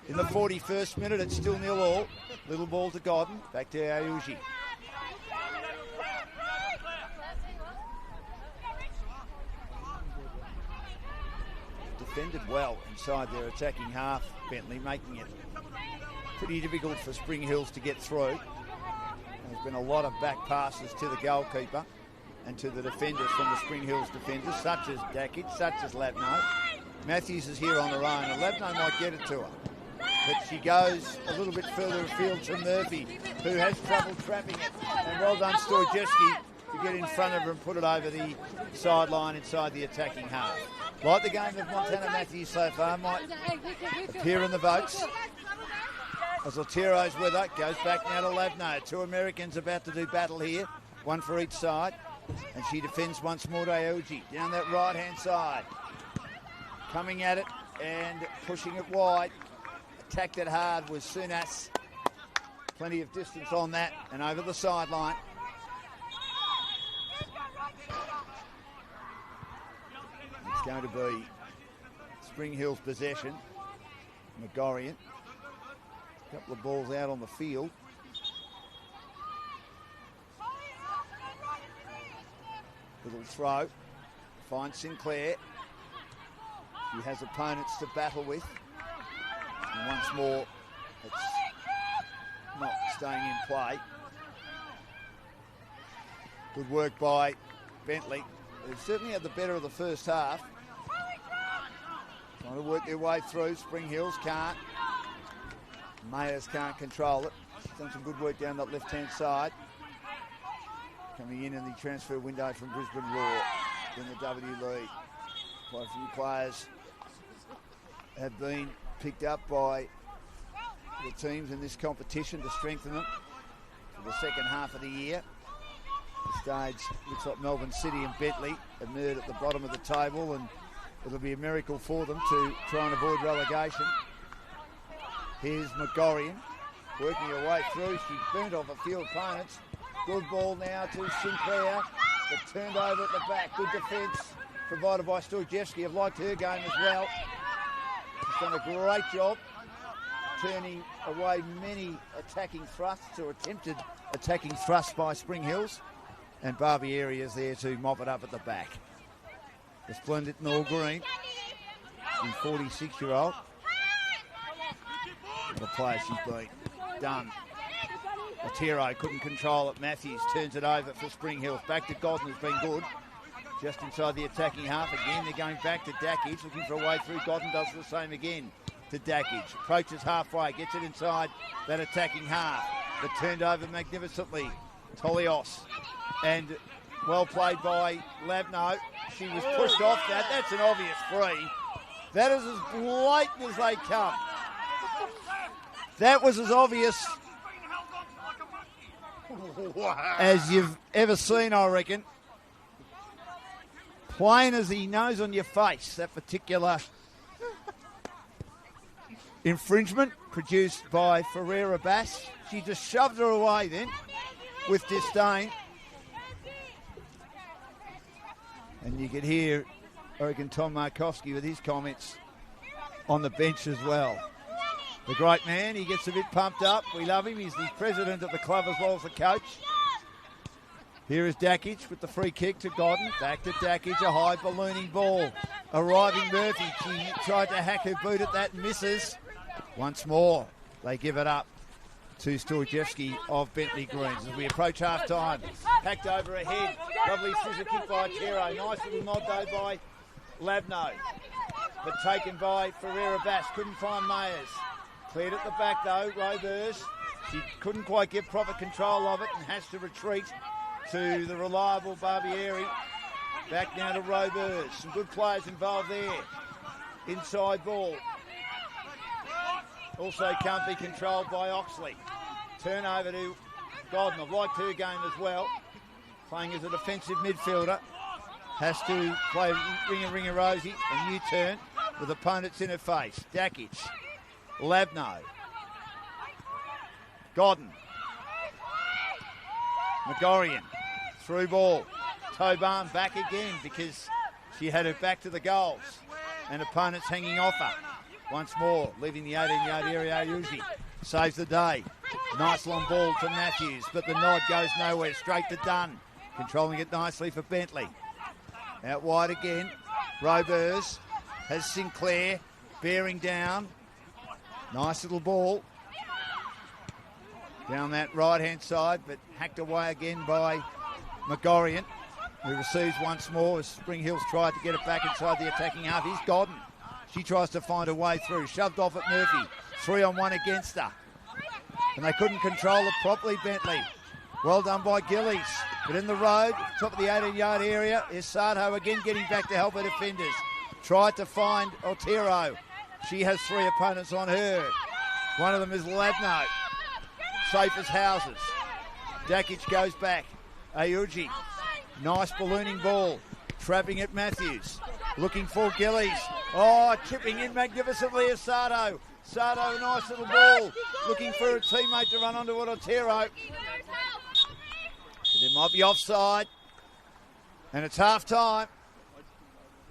In the 41st minute, it's still 0-0. Little ball to Godden. Back to Ayuji. Defended well inside their attacking half, Bentleigh, making it pretty difficult for Spring Hills to get through. There's been a lot of back passes to the goalkeeper and to the defenders from the Spring Hills defenders, such as Dakic, such as Labno. Matthews is here on her own, and Labno might get it to her. But she goes a little bit further afield to Murphy, who has trouble trapping it. And well done, Stojewski, to get in front of her and put it over the sideline inside the attacking half. Like the game of Montana Matthews so far, might appear in the votes. As Otero's with her, goes back now to Labno. Two Americans about to do battle here, one for each side. And she defends once more to Aoji, down that right-hand side. Coming at it and pushing it wide. Attacked it hard was Sunas. Plenty of distance on that and over the sideline. It's going to be Spring Hill's possession. McGorrian. A couple of balls out on the field. Little throw. Finds Sinclair. She has opponents to battle with. And once more, it's not staying in play. Good work by Bentleigh. They've certainly had the better of the first half. Trying to work their way through. Spring Hills can't. Mayers can't control it. She's done some good work down that left-hand side. Coming in the transfer window from Brisbane Roar in the W League. Quite a few players have been picked up by the teams in this competition to strengthen them for the second half of the year. The stage looks like Melbourne City and Bentleigh emerged at the bottom of the table, and it'll be a miracle for them to try and avoid relegation. Here's McGorrian working her way through. She burnt off a few opponents. Good ball now to Sinclair, but turned over at the back. Good defence provided by Stojewski. I've liked her game as well. She's done a great job turning away many attacking thrusts or attempted attacking thrusts by Spring Hills. And Barbieri is there to mop it up at the back. The splendid Noel Green, the 46-year-old. What a player she's been. Done. Otero couldn't control it. Matthews turns it over for Spring Hills. Back to Godden, who's been good. Just inside the attacking half again. They're going back to Dackage, looking for a way through. Godden does the same again to Dackage. Approaches halfway, gets it inside that attacking half. But turned over magnificently. Tolios. And well played by Labno. She was pushed off that. That's an obvious free. That is as blatant as they come. That was as obvious as you've ever seen, I reckon. Plain as the nose on your face, that particular infringement produced by Ferreira Bass. She just shoved her away then with disdain. And you could hear, I reckon, Tom Markowski with his comments on the bench as well. The great man, he gets a bit pumped up. We love him. He's the president of the club as well as the coach. Here is Dackage with the free kick to Godden. Back to Dackage, a high ballooning ball. Arriving Murphy. She tried to hack her boot at that, misses. Once more, they give it up to Stojewski of Bentleigh Greens. As we approach half-time, packed over ahead. Lovely scissor kick by Otero. Nice little nod, though, by Labno. But taken by Ferreira Bass. Couldn't find Mayers. Cleared at the back, though, Robers. She couldn't quite get proper control of it and has to retreat to the reliable Barbieri. Back now to Robers. Some good players involved there. Inside ball. Also can't be controlled by Oxley. Turnover to Godden. I've liked her game as well. Playing as a defensive midfielder. Has to play ringer Rosie. A U-turn with opponents in her face. Dackage. Labno. Godden. McGorrian. Through ball. Tobarn back again because she had her back to the goals. And opponents hanging off her. Once more, leaving the 18-yard area. Uzi saves the day. Nice long ball to Matthews, but the nod goes nowhere. Straight to Dunn. Controlling it nicely for Bentleigh. Out wide again. Robers has Sinclair bearing down. Nice little ball. Down that right-hand side, but hacked away again by McGorrian, who receives once more as Spring Hills tried to get it back inside the attacking half. He's Godden. She tries to find a way through. Shoved off at Murphy. 3-on-1 against her. And they couldn't control it properly, Bentleigh. Well done by Gillies. But in the road, top of the 18-yard area, is Sardo again getting back to help her defenders. Tried to find Otero. She has 3 opponents on her. One of them is Ladno. Safe as houses. Dakic goes back. Ayuji. Nice ballooning ball. Trapping at Matthews. Looking for Gillies. Oh, chipping in magnificently is Sardo. Sardo, nice little ball. Looking for a teammate to run onto Otero. There might be offside. And it's half time.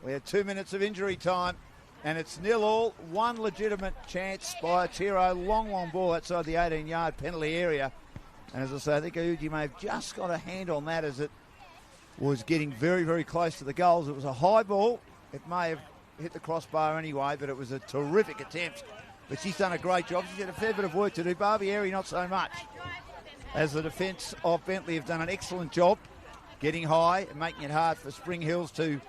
We had 2 minutes of injury time. And it's 0-0. One legitimate chance by Otero. Long ball outside the 18-yard penalty area. And as I say, I think Ayuji may have just got a hand on that as it was getting very, very close to the goals. It was a high ball. It may have hit the crossbar anyway, but it was a terrific attempt. But she's done a great job. She's had a fair bit of work to do. Barbieri, not so much. As the defence of Bentleigh have done an excellent job getting high and making it hard for Spring Hills to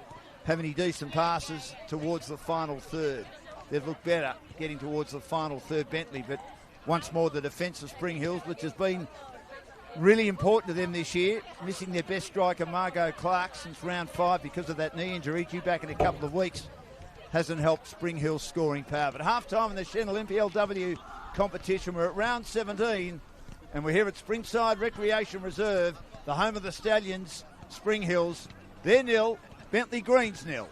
have any decent passes towards the final third. They've looked better getting towards the final third, Bentleigh, but once more the defence of Spring Hills, which has been really important to them this year, missing their best striker, Margot Clark, since round 5 because of that knee injury, due back in a couple of weeks, hasn't helped Spring Hill's scoring power. But half-time in the Senol NPLW competition, we're at round 17, and we're here at Springside Recreation Reserve, the home of the Stallions, Spring Hills. They're 0, Bentleigh Greens 0.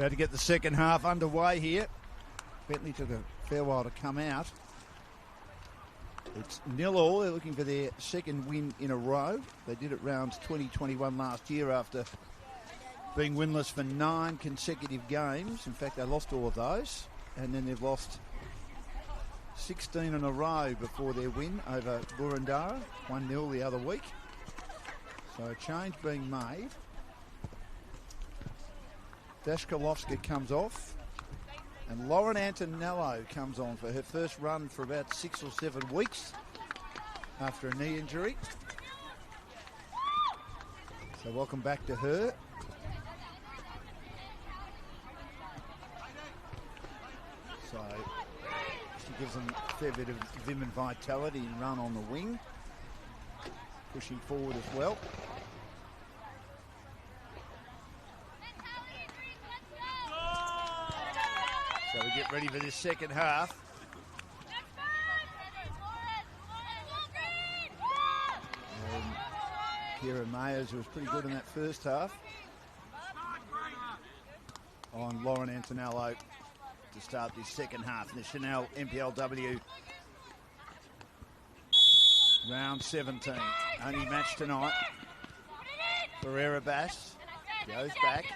About to get the second half underway here. Bentleigh took a fair while to come out. It's 0-0. They're looking for their second win in a row. They did it rounds 2021 last year after being winless for 9 consecutive games. In fact, they lost all of those. And then they've lost 16 in a row before their win over Boroondara. 1-0 the other week. So a change being made. Dashkalovska comes off, and Lauren Antonello comes on for her first run for about 6 or 7 weeks after a knee injury. So welcome back to her. So she gives them a fair bit of vim and vitality and run on the wing, pushing forward as well. So we get ready for this second half. And Kieran Mayers, who was pretty good in that first half, on Lauren Antonello to start this second half in the Senol NPLW round 17. Only match tonight. Ferreira Bass goes back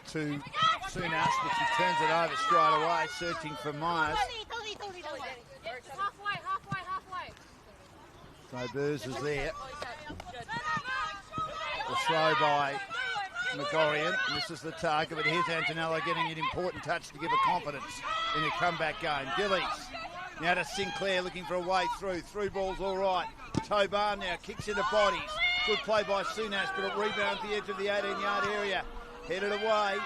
to Sunas, but she turns it over straight away, searching for Myers. So Burrs is there. The throw by McGorrian. This is the target, but here's Antonello getting an important touch to give her confidence in a comeback game. Gillies now to Sinclair, looking for a way through. Through ball's all right. Tobar now kicks into bodies. Good play by Sunas, but it rebounds the edge of the 18-yard area. Headed away.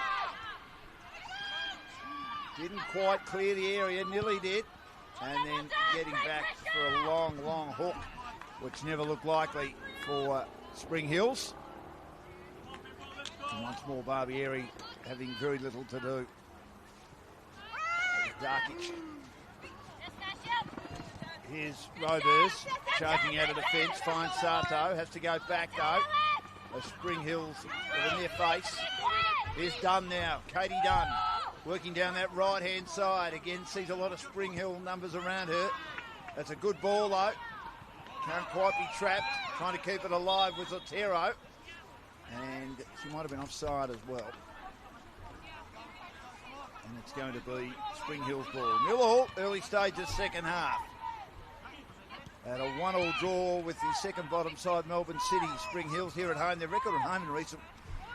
Didn't quite clear the area, nearly did. And then getting back for a long, long hook, which never looked likely for Spring Hills. And once more, Barbieri having very little to do. Darkic. Here's Robers charging out of defence, finds Sato, has to go back though. As Spring Hills are in their face. Here's Dunn now, Katie Dunn, working down that right-hand side. Again, sees a lot of Spring Hill numbers around her. That's a good ball though. Can't quite be trapped, trying to keep it alive with Otero. And she might have been offside as well. And it's going to be Spring Hill's ball. 0-0, early stages, second half. At a 1-1 draw with the second bottom side, Melbourne City. Spring Hills here at home. Their record at home in recent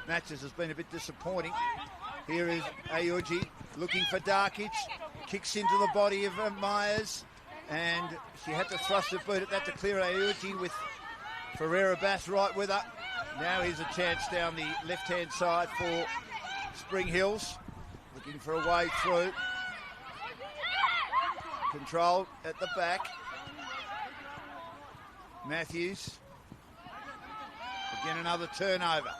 matches has been a bit disappointing. Here is Ayuji looking for Darkic. Kicks into the body of Myers. And she had to thrust her boot at that to clear Ayuji with Ferreira Bass right with her. Now here's a chance down the left-hand side for Spring Hills. Looking for a way through. Controlled at the back. Matthews. Again, another turnover.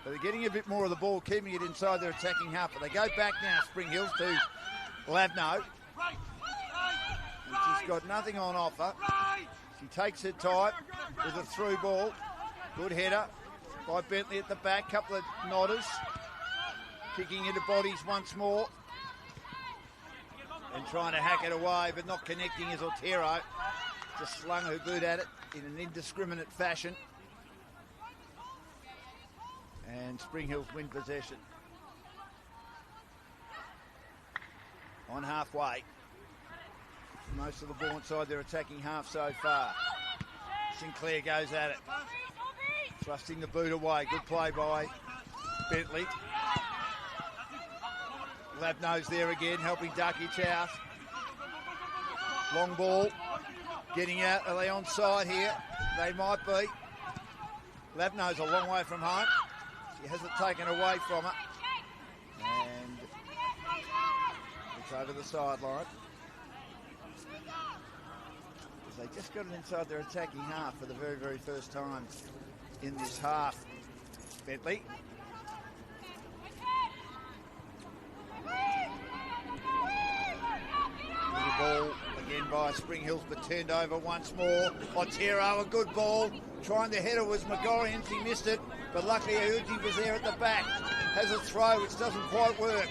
But they're getting a bit more of the ball, keeping it inside their attacking half. But they go back now, Spring Hills, to Lavno. And she's got nothing on offer. She takes her time with a through ball. Good header by Bentleigh at the back. Couple of nodders. Kicking into bodies once more. And trying to hack it away, but not connecting as Otero just slung her boot at it in an indiscriminate fashion. And Spring Hills win possession. On halfway. Most of the ball inside their attacking half so far. Sinclair goes at it. Thrusting the boot away. Good play by Bentleigh. Labno's there again, helping Darkic out. Long ball. Getting out. Are they onside here? They might be. Lavno's a long way from home. She has it taken away from her. And it's over the sideline. They just got it inside their attacking half for the very, very first time in this half. Bentleigh. Little ball again by Spring Hills, but turned over once more. Otero, a good ball. Trying to header was McGorian. He missed it, but luckily Uji was there at the back. Has a throw which doesn't quite work.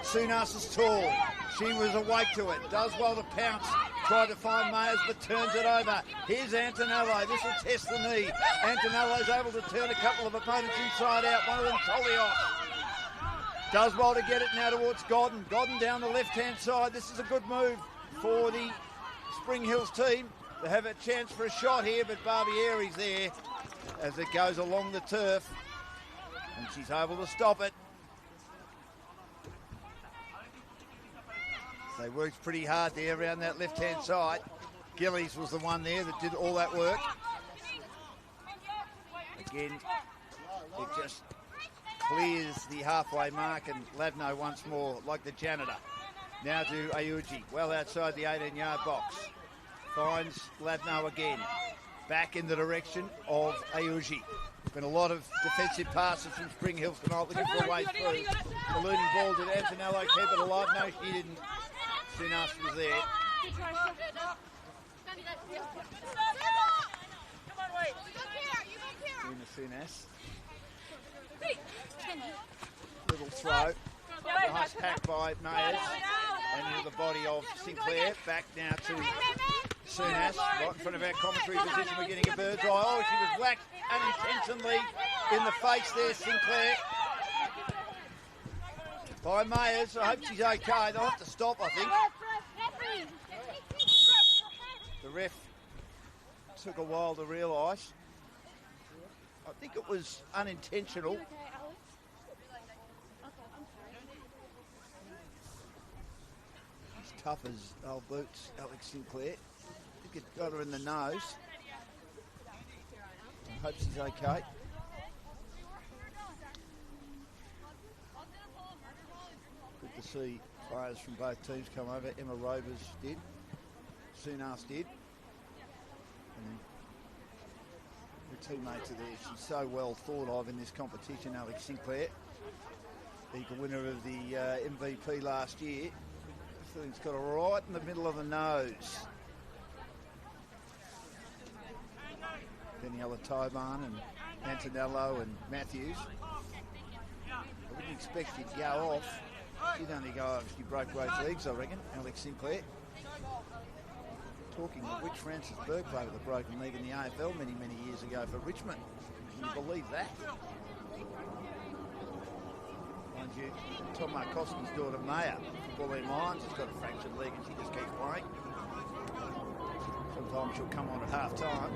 Sunas is tall. She was awake to it. Does well to pounce. Tried to find Mayers, but turns it over. Here's Antonello. This will test the knee. Antonello's able to turn a couple of opponents inside out. One of them Tolios. Does well to get it now towards Godden. Godden down the left-hand side. This is a good move for the Spring Hills team. They have a chance for a shot here, but Barbieri's there as it goes along the turf. And she's able to stop it. They worked pretty hard there around that left-hand side. Gillies was the one there that did all that work. Again, it just clears the halfway mark, and Lavno once more like the janitor. Now to Ayuji, well outside the 18-yard box. Finds Lavno again. Back in the direction of Ayuji. Been a lot of defensive passes from Spring Hills tonight, looking for a way through. The looting ball, did Antonello keep it alive? No, she didn't. Sunas was there. Sunas. Little throw. Nice hack by Mayers. And into the body of Sinclair. Back now to Sunas. Right in front of our commentary position. We're getting a bird's eye. Oh, she was whacked unintentionally in the face there, Sinclair. By Mayers. I hope she's okay. They'll have to stop, I think. The ref took a while to realise. I think it was unintentional. As tough as old boots, Alex Sinclair. I think it got her in the nose. I hope she's okay. Good to see players from both teams come over. Emma Rovers did. Sunas did. And her teammates are there. She's so well thought of in this competition, Alex Sinclair. Eagle winner of the MVP last year. This thing's got her right in the middle of the nose. Daniela Toban and Antonello and Matthews. I wouldn't expect you to go off. She'd only go off if she broke both legs, I reckon, Alex Sinclair. Talking of which, Francis Berg played with a broken leg in the AFL many, many years ago for Richmond. Can you believe that? Mind you, Tom Markowski's daughter, Maya, Football Lions, has got a fractured leg and she just keeps playing. Sometimes she'll come on at half-time.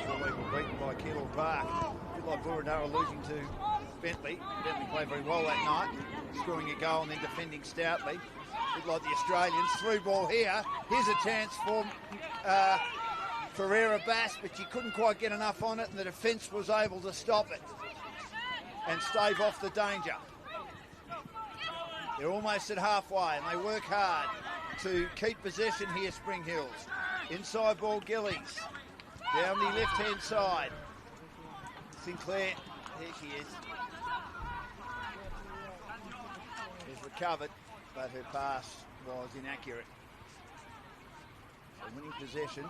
Football were beaten by Keilor Park. A bit like Booranara losing to Bentleigh. Bentleigh played very well that night, scoring a goal and then defending stoutly. A bit like the Australians. Through ball here. Here's a chance for Ferreira Bass, but she couldn't quite get enough on it, and the defence was able to stop it and stave off the danger. They're almost at halfway, and they work hard to keep possession here, Spring Hills. Inside ball, Gillies. Down the left-hand side. Sinclair, there she is. Is recovered, but her pass was inaccurate. So winning possession.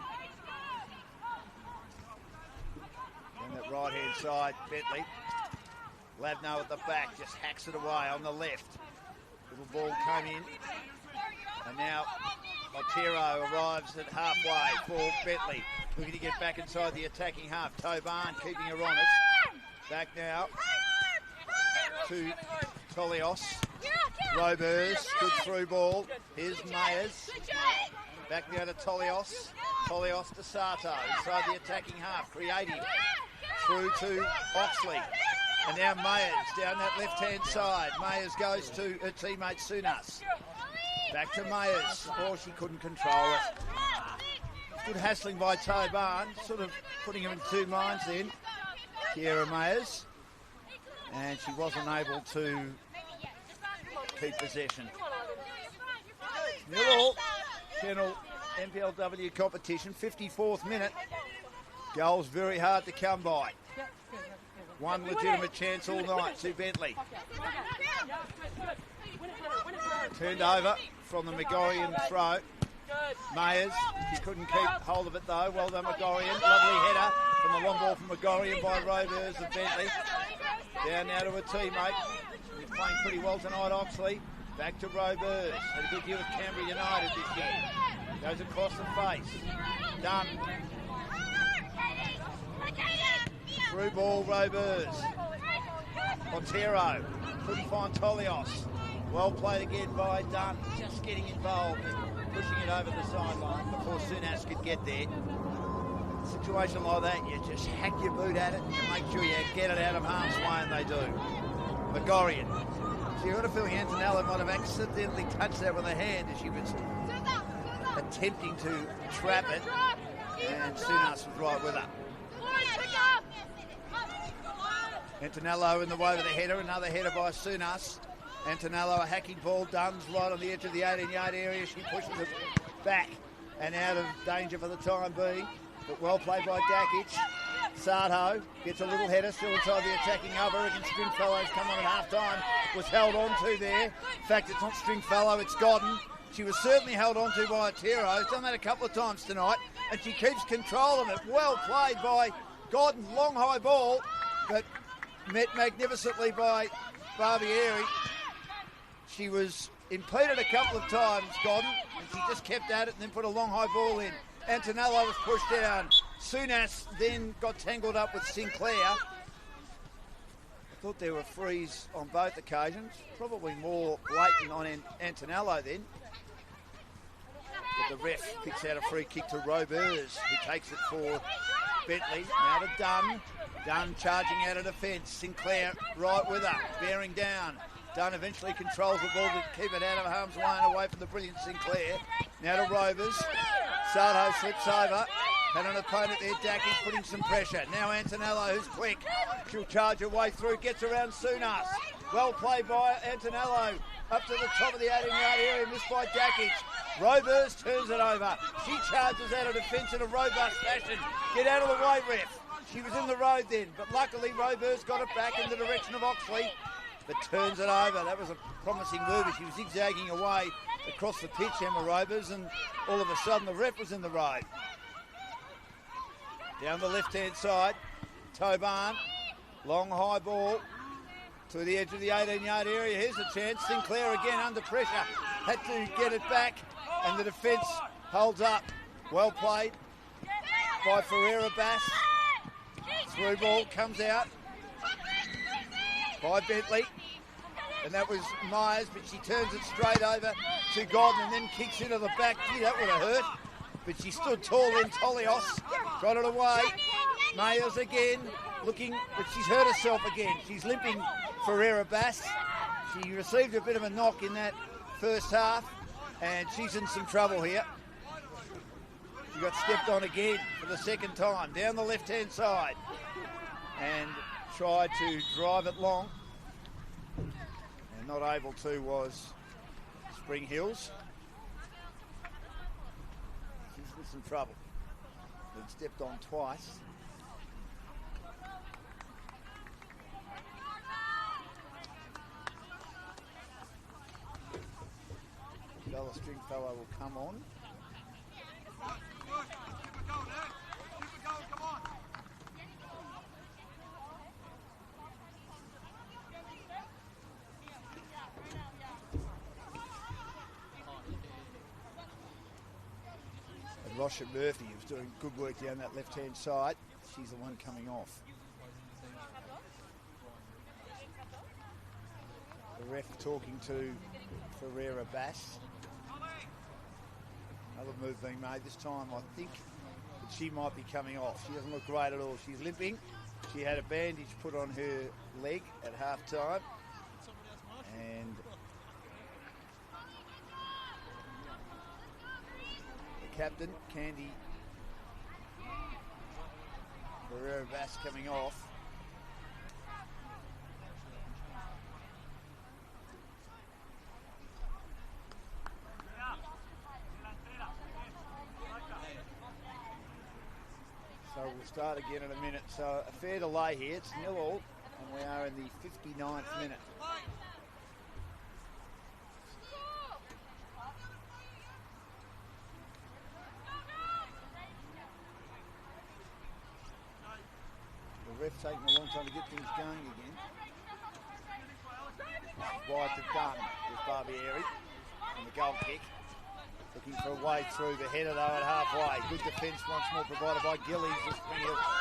On that right-hand side, Bentleigh. Lavno at the back, just hacks it away on the left. Little ball came in. And now Otero arrives at halfway for Bentleigh. Looking to get back inside the attacking half. Toban keeping her honest. Back now to Tolios. Robers, good through ball. Here's Mayers. Back now to Tolios. Tolios to Sato. Inside the attacking half. Creative. Through to Oxley. And now Mayers down that left-hand side. Mayers goes to her teammate Sunas. Back to Mayers. Oh, she couldn't control it. Good hassling by Toe Barnes, sort of putting him in two minds then. Kiera Mayers. And she wasn't able to keep possession. Nil-all, Senol NPLW competition, 54th minute. Goals very hard to come by. One legitimate chance all night to Bentleigh. Turned over from the McGorrian throw. Mayers, he couldn't keep hold of it though. Well done, McGorrian. Lovely header from the long ball from McGorrian by Robers of Bentleigh. Down now to a teammate. He's playing pretty well tonight, Oxley. Back to Robers. Had a good year with Canberra United this year. Goes across the face. Done. Through ball, Robers. Otero. Couldn't find Tolios. Well played again by Dunn. Just getting involved and pushing it over the sideline before Sunas could get there. Situation like that, you just hack your boot at it and you make sure you get it out of harm's way, and they do. McGorrian. So you've got a feeling Antonello might have accidentally touched that with a hand as she was attempting to trap it, and Sunas was right with her. Antonello in the way with the header, another header by Sunas. Antonello, a hacking ball, Dunn's right on the edge of the 18-yard area. She pushes it back and out of danger for the time being. But well played by Dakic. Sardo gets a little header still inside the attacking over against Stringfellow's come on at half-time. Was held on to there. In fact, it's not Stringfellow, it's Godden. She was certainly held on to by Otero. She's done that a couple of times tonight, and she keeps control of it. Well played by Godden. Long high ball, but met magnificently by Barbieri. She was impeded a couple of times, Godden, and she just kept at it and then put a long high ball in. Antonello was pushed down. Sunas then got tangled up with Sinclair. I thought there were frees on both occasions. Probably more blatant on Antonello then. But the ref picks out a free kick to Robers, who takes it for Bentleigh. Now to Dunn. Dunn charging out of defence. Sinclair right with her, bearing down. Dunn eventually controls the ball to keep it out of harm's way and away from the brilliant Sinclair. Now to Rovers. Sardo slips over. Had an opponent there, Dakic, putting some pressure. Now Antonello, who's quick. She'll charge her way through, gets around Sunas. Well played by Antonello. Up to the top of the 18-yard area, missed by Dakic. Rovers turns it over. She charges out of defence in a robust fashion. Get out of the way, ref. She was in the road then, but luckily Rovers got it back in the direction of Oxley, but turns it over. That was a promising move as she was zigzagging away across the pitch, Emma Rovers, and all of a sudden the ref was in the road. Down the left-hand side, Tobarn, long high ball to the edge of the 18-yard area. Here's a chance. Sinclair again under pressure. Had to get it back, and the defence holds up. Well played by Ferreira Bass. Through ball comes out by Bentleigh, and that was Myers, but she turns it straight over to Godden and then kicks into the back. Gee, that would have hurt, but she stood tall in. Tolios got it away. Mayers again looking, but she's hurt herself again. She's limping, Ferreira Bass. She received a bit of a knock in that first half, and she's in some trouble here. She got stepped on again for the second time, down the left-hand side, and tried to drive it long, and not able to was Spring Hills. She's in some trouble. Been stepped on twice. Bella Stringfellow will come on. And Rosha Murphy, who's doing good work down that left-hand side. She's the one coming off. The ref talking to Ferreira Bass. Another move being made this time, I think that she might be coming off. She doesn't look great at all. She's limping. She had a bandage put on her leg at half-time. And the captain, Candy Barrera Bass coming off. So we'll start again in a minute. So a fair delay here. It's 0-0, and we are in the 59th minute. The ref's taking a long time to get things going again. Wide to Dunn with Barbieri on the goal kick. Looking for a way through the header though at halfway. Good defence once more provided by Gillies.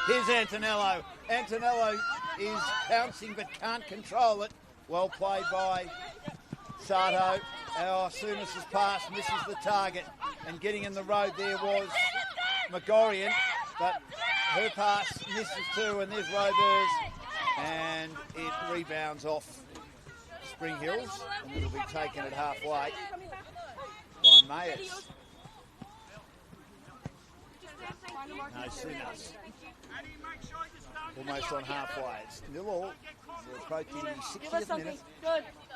Here's Antonello. Antonello is pouncing but can't control it. Well played by Sato. Our Sooners' pass misses the target. And getting in the road there was Megorian. But her pass misses too, and there's Rovers. And it rebounds off Spring Hills. And it'll be taken at halfway by Mayers. No, Sooners. Almost on halfway. It's 0-0. We're approaching the 60th minute.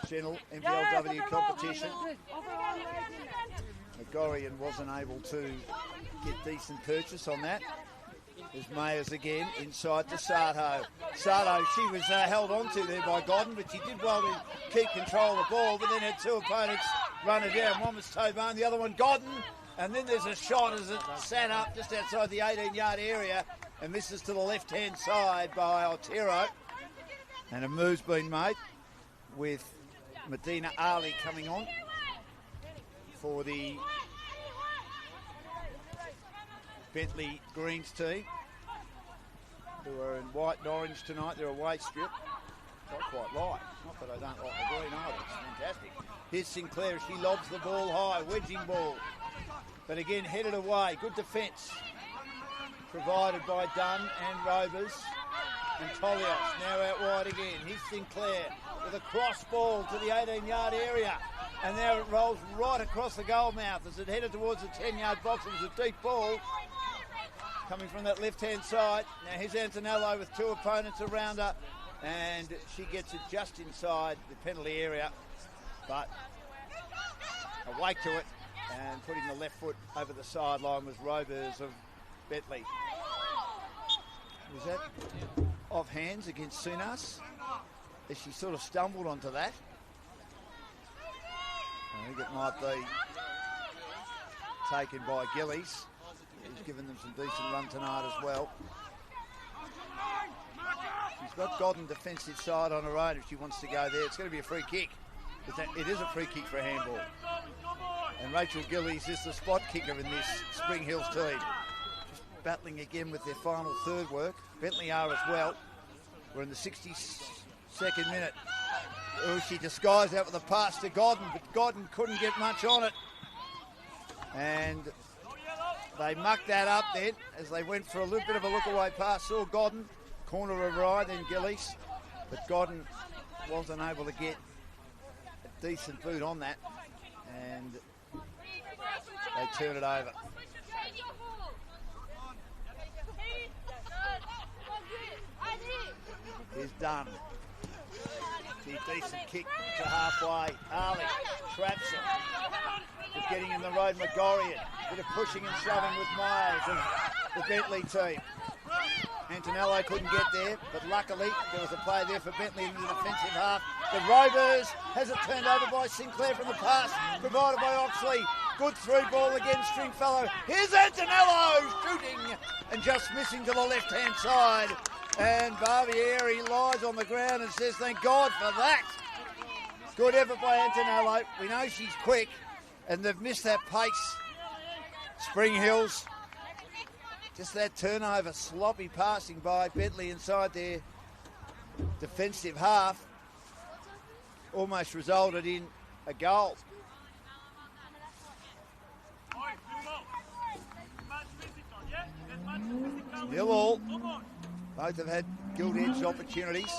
Senol NPLW competition. Megorian wasn't able to get decent purchase on that. There's Mayers again, inside to Sato. Sato, she was held onto there by Godden, but she did well to keep control of the ball, but then had two opponents run her down. One was Tobane, the other one Godden, and then there's a shot as it sat up just outside the 18-yard area and misses to the left-hand side by Otero. And a move's been made with Medina Ali coming on for the Bentleigh Greens team, who are in white and orange tonight. They're a away strip. I quite like. Not that I don't like the green either. It's fantastic. Here's Sinclair. She lobs the ball high. Wedging ball. But again, headed away. Good defence provided by Dunn and Rovers. And Tolios now out wide again. Here's Sinclair with a cross ball to the 18-yard area. And now it rolls right across the goal mouth as it headed towards the 10-yard box. It was a deep ball coming from that left-hand side. Now here's Antonello with two opponents around her. And she gets it just inside the penalty area. But awake to it. And putting the left foot over the sideline was Rovers of Bentleigh. Was that off hands against Sinas? As she sort of stumbled onto that. I think it might be taken by Gillies. He's given them some decent run tonight as well. She's got Godden defensive side on her own if she wants to go there. It's going to be a free kick. It is a free kick for a handball. And Rachel Gillies is the spot kicker in this Spring Hills team. Just battling again with their final third work. Bentleigh are as well. We're in the 62nd minute. Oh, she disguised that with a pass to Godden, but Godden couldn't get much on it. And they mucked that up then as they went for a little bit of a look-away pass. Saw Godden, corner of her eye, then Gillies. But Godden wasn't able to get a decent boot on that. And they turn it over. Here's Dunn. Decent kick to halfway. Ali traps it. But getting in the road, Megorian. Bit of pushing and shoving with Myers of the Bentleigh team. Antonello couldn't get there, but luckily there was a play there for Bentleigh in the defensive half. The Rovers has it turned over by Sinclair from the pass provided by Oxley. Good through ball again, Stringfellow. Here's Antonello shooting and just missing to the left-hand side. And Barbieri lies on the ground and says, thank God for that. Good effort by Antonello. We know she's quick and they've missed that pace. Spring Hills. Just that turnover, sloppy passing by Bentleigh inside their defensive half almost resulted in a goal. Still all. Both have had gilt-edged opportunities.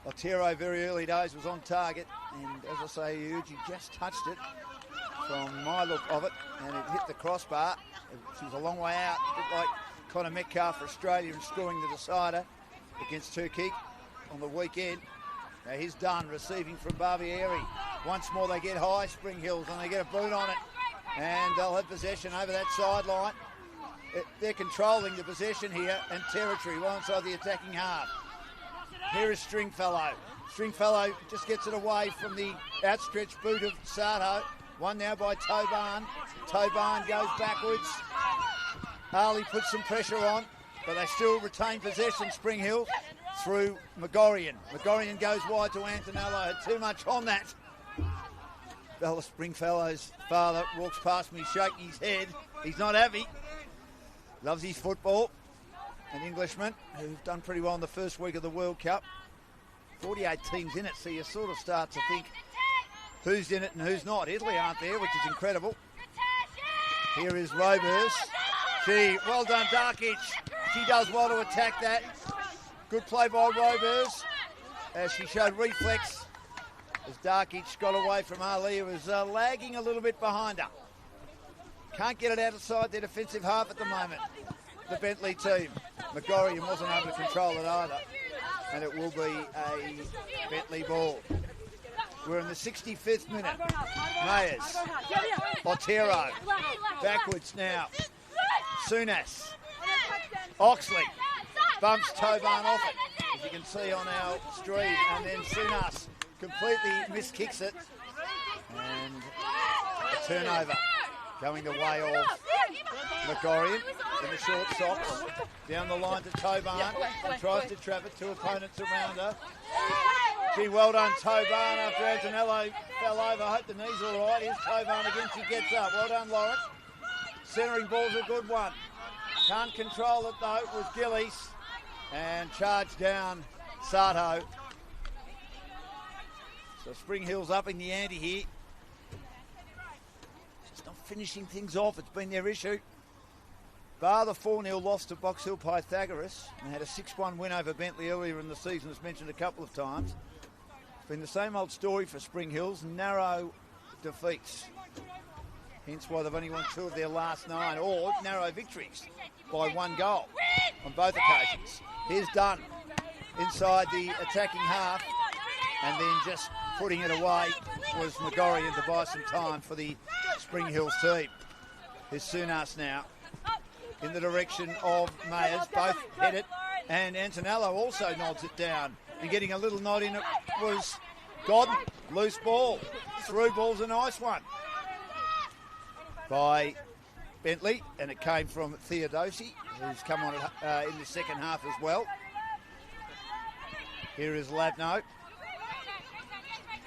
Otero very early days was on target, and as I say, Uji just touched it from my look of it, and it hit the crossbar. She was a long way out, a bit like Connor Metcalf for Australia and scoring the decider against Turkey on the weekend. Now he's done receiving from Barbieri. Once more they get high, Spring Hills, and they get a boot on it. And they'll have possession over that sideline. They're controlling the possession here and territory well inside the attacking half. Here is Stringfellow. Stringfellow just gets it away from the outstretched boot of Sato. One now by Toban. Toban goes backwards. Ali puts some pressure on, but they still retain possession, Spring Hill, through Megorian. Megorian goes wide to Antonello. Had too much on that. Bella Springfellow's father walks past me shaking his head. He's not happy. Loves his football. An Englishman who's done pretty well in the first week of the World Cup. 48 teams in it, so you sort of start to think who's in it and who's not. Italy aren't there, which is incredible. Here is Robers. Well done, Darkic. She does well to attack that. Good play by Robers as she showed reflex as Darkic got away from Ali, who was lagging a little bit behind her. Can't get it outside their defensive half at the moment, the Bentleigh team. Megorian wasn't able to control it either, and it will be a Bentleigh ball. We're in the 65th minute. Mayers. Otero. Backwards now. Sunas. Oxley. Bumps Toban off it, as you can see on our stream. And then Sunas completely miskicks it. And a turnover going the way of Megorian in the short socks. Down the line to Toban. And tries to trap it. Two opponents around her. Well done, Toban, after Antonello fell over. I hope the knee's all right. Here's Toban again. She gets up. Well done, Lawrence. Centering ball's a good one. Can't control it, though. It was Gillies. And charged down Sato. So Spring Hill's upping the ante here. Just not finishing things off. It's been their issue. Bar the 4-0 loss to Box Hill Pythagoras. And had a 6-1 win over Bentleigh earlier in the season, as mentioned a couple of times. It's been the same old story for Spring Hills. Narrow defeats. Hence why they've only won 2 of their last 9, or narrow victories by 1 goal on both occasions. Here's Dunn inside the attacking half, and then just putting it away was Megorian to buy some time for the Spring Hills team. Here's Sunas now in the direction of Mayers. Both head it, and Antonello also nods it down. And getting a little nod in it was Godden. Loose ball. Through ball's a nice one by Bentleigh, and it came from Theodosi, who's come on in the second half as well. Here is Labno.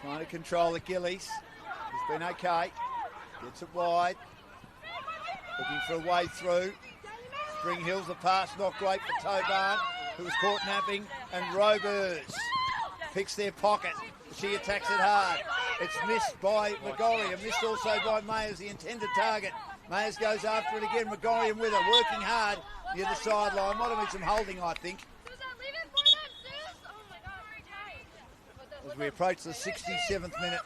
Trying to control the Gillies. He's been okay. Gets it wide. Looking for a way through. Spring Hills, the pass not great for Toban, who was caught napping, and Robers picks their pocket. She attacks it hard. It's missed by Megorian, missed also by Mayers, the intended target. Mayers goes after it again, Megorian with her, working hard near the sideline. Might have been some holding, I think. As we approach the 67th minute,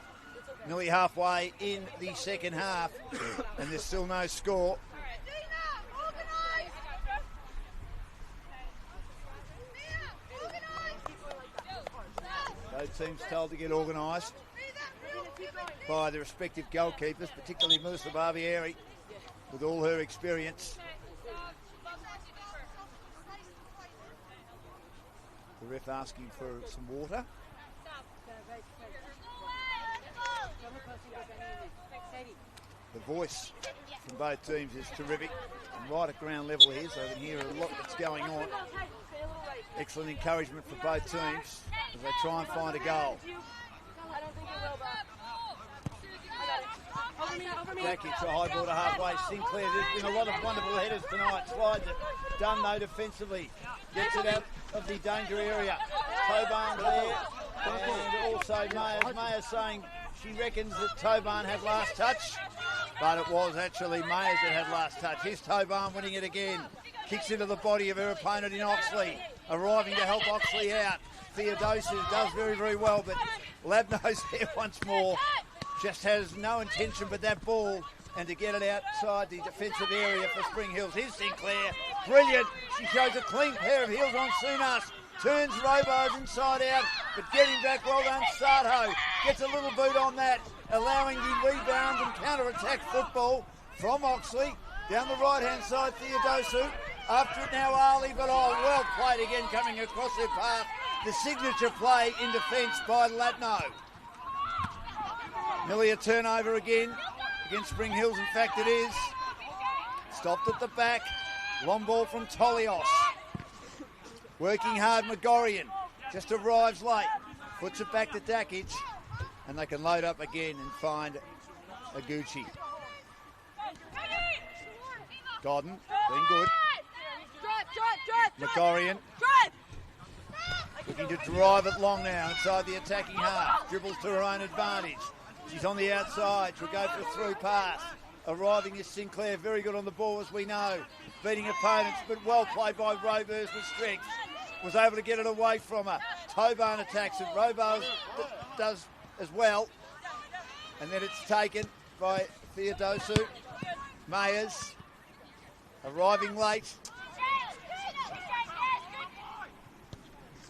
nearly halfway in the second half, and there's still no score. Both teams told to get organised by the respective goalkeepers, particularly Musa Barbieri, with all her experience. The ref asking for some water. The voice from both teams is terrific, and right at ground level here, so you can hear a lot that's going on. Excellent encouragement for both teams as they try and find a goal. Jackie's a high ball to halfway. Sinclair, there's been a lot of wonderful headers tonight. Slides it. Done though defensively. Gets it out of the danger area. Toban there. And also Mayers. Mayers saying she reckons that Toban had last touch. But it was actually Mayers that had last touch. Here's Toban winning it again. Kicks into the body of her opponent in Oxley. Arriving to help Oxley out. Theodosis does very, very well, but Labno's there once more. Just has no intention, but that ball and to get it outside the defensive area for Spring Hills. Here's Sinclair. Brilliant. She shows a clean pair of heels on Sunas. Turns Robos inside out, but getting back, well done, Sato. Gets a little boot on that, allowing the rebound and counter-attack football from Oxley. Down the right-hand side, Theodosu. After it now, Ali, but well played again coming across their path. The signature play in defence by Latno. Nearly a turnover again against Spring Hills. In fact, it is. Stopped at the back. Long ball from Tolios. Working hard, Megorian. Just arrives late. Puts it back to Dakic. And they can load up again and find Aguchi. Godden, being good. Megorian. Looking to drive it long now inside the attacking half. Dribbles to her own advantage. She's on the outside. She'll go for a through pass. Arriving is Sinclair. Very good on the ball, as we know. Beating opponents, but well played by Robers with strength. Was able to get it away from her. Tobin attacks it. Robers does as well. And then it's taken by Theodosu. Mayers arriving late.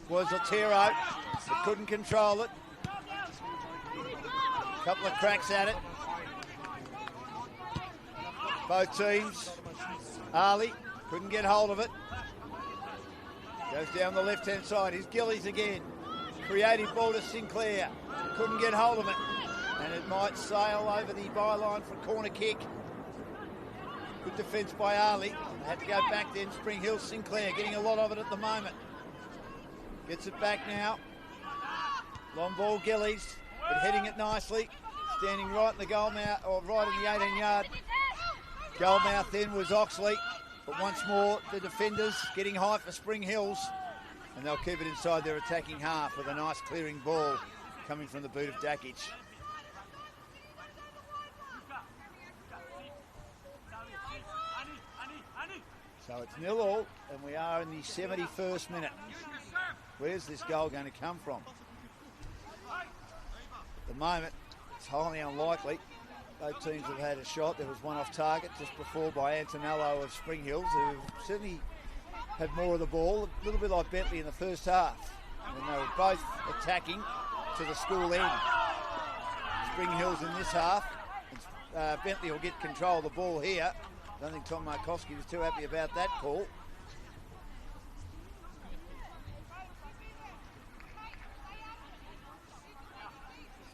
Was Otero, but couldn't control it. Couple of cracks at it. Both teams. Ali couldn't get hold of it. Goes down the left-hand side. Here's Gillies again. Creative ball to Sinclair. Couldn't get hold of it. And it might sail over the byline for a corner kick. Good defence by Ali. They had to go back then. Spring Hill, Sinclair getting a lot of it at the moment. Gets it back now. Long ball, Gillies, but heading it nicely. Standing right in the goal mouth, or right in the 18-yard goal mouth then was Oxley. But once more, the defenders getting high for Spring Hills. And they'll keep it inside their attacking half with a nice clearing ball coming from the boot of Dakic. So it's 0-0, and we are in the 71st minute. Where's this goal going to come from? At the moment, it's highly unlikely. Both teams have had a shot. There was one off target just before by Antonello of Spring Hills, who certainly had more of the ball, a little bit like Bentleigh in the first half. And they were both attacking to the school end. Spring Hills in this half. Bentleigh will get control of the ball here. I don't think Tom Markowski was too happy about that call.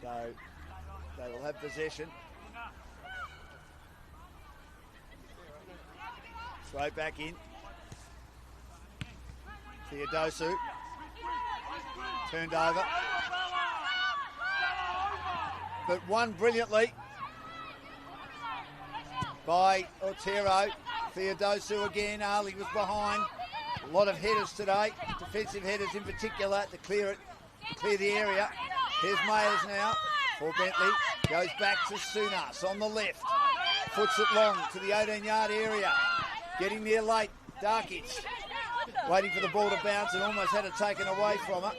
So they will have possession. Throw back in. Theodosu. Turned over. But won brilliantly by Otero. Theodosu again. Ali was behind. A lot of headers today. Defensive headers in particular to clear it, to clear the area. Here's Mayers now for Bentleigh. Goes back to Sunas on the left. Puts it long to the 18-yard area. Getting there late. Dakic waiting for the ball to bounce and almost had it taken away from her.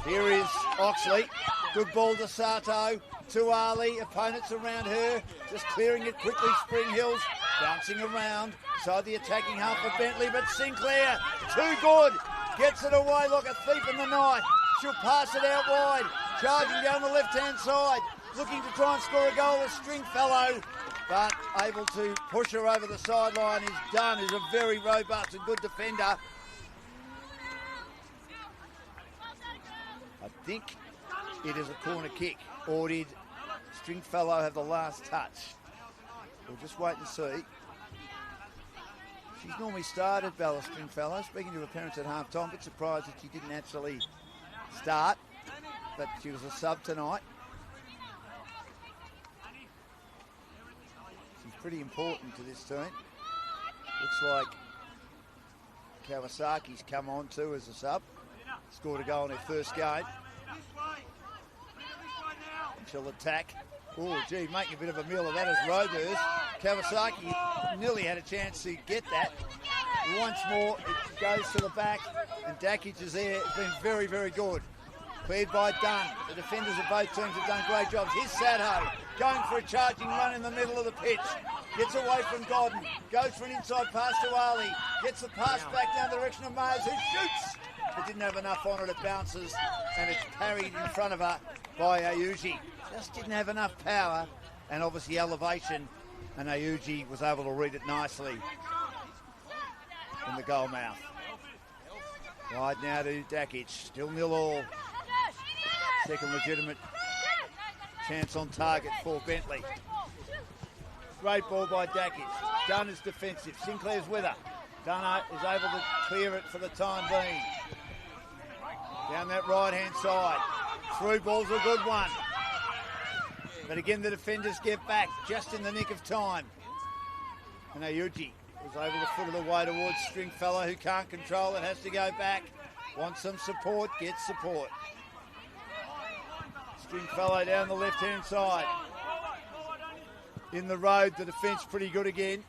Here is Oxley. Good ball to Sato. To Ali. Opponents around her. Just clearing it quickly. Spring Hills bouncing around. Side the attacking half for Bentleigh, but Sinclair, too good. Gets it away like a thief in the night. She'll pass it out wide. Charging down the left-hand side. Looking to try and score a goal with Stringfellow. But able to push her over the sideline is done. Is a very robust and good defender. I think it is a corner kick. Or did Stringfellow have the last touch? We'll just wait and see. She's normally started, Bella Stringfellow. Speaking to her parents at half-time, a bit surprised that she didn't actually start, but she was a sub tonight. She's pretty important to this team. Looks like Kawasaki's come on too as a sub. Scored a goal in her first game. She'll attack. Oh, gee, making a bit of a meal of that as Robers. Kawasaki nearly had a chance to get that. Once more, it goes to the back, and Dakic is there. It's been very, very good. Cleared by Dunn. The defenders of both teams have done great jobs. Here's Sato. going for a charging run in the middle of the pitch. Gets away from Godden, goes for an inside pass to Ali, gets the pass back down the direction of Myers, who shoots, but didn't have enough on it. It bounces, and it's parried in front of her by Ayuji. Just didn't have enough power, and obviously elevation, and Ayuji was able to read it nicely in the goal mouth. Wide now to Dakic, still 0-0. Second legitimate chance on target for Bentleigh. Great ball by Dakic. Dunn is defensive. Sinclair's with her. Dunn is able to clear it for the time being. Down that right-hand side. Through ball's a good one. But again, the defenders get back just in the nick of time. And Ayuji was able to foot it away towards Stringfellow, who can't control it, has to go back. Wants some support, gets support. Stringfellow down the left-hand side. In the road, the defence pretty good again.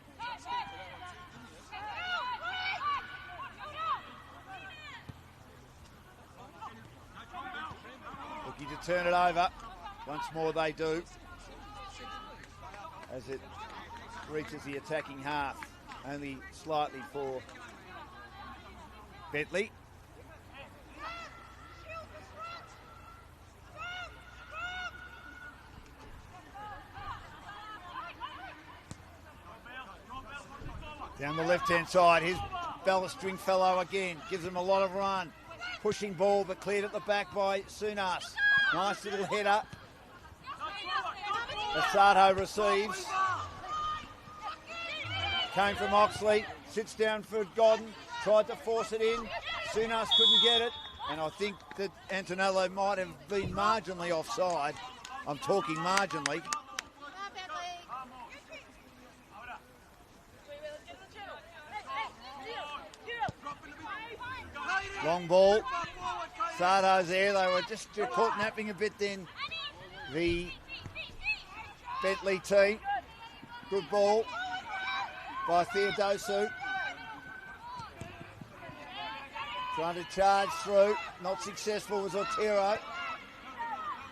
Looking to turn it over. Once more they do. As it reaches the attacking half. Only slightly for Bentleigh. Down the left-hand side, here's Bella Stringfellow again. Gives him a lot of run. Pushing ball, but cleared at the back by Sunas. Nice little header. Asato receives. Came from Oxley. Sits down for Godden. Tried to force it in. Sunas couldn't get it. And I think that Antonello might have been marginally offside. I'm talking marginally. Long ball. Sato's there. They were just caught napping a bit then. The Bentleigh team. Good ball by Theodosu. Trying to charge through. Not successful was Otero.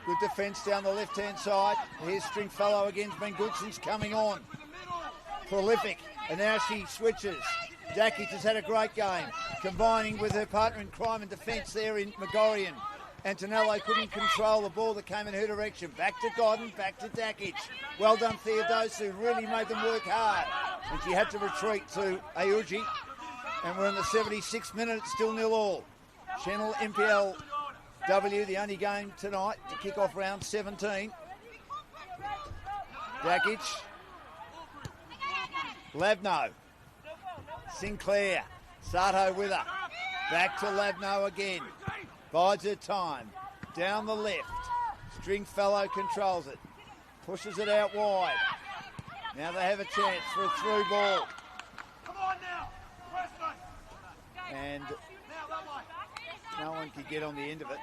Good defence down the left-hand side. Here's Stringfellow again. Been good since coming on. Prolific. And now she switches. Dakic has had a great game, combining with her partner in crime and defence there in Megorian. Antonello couldn't control the ball that came in her direction. Back to Godden, back to Dakic. Well done, Theodosu. Really made them work hard. And she had to retreat to Ayuji. And we're in the 76th minute. It's still 0-0. Senol NPLW, the only game tonight to kick off round 17. Dakic. Labno. Sinclair, Sato with her, back to Labno again, bides her time, down the left, Stringfellow controls it, pushes it out wide, now they have a chance for a through ball, and no one could get on the end of it.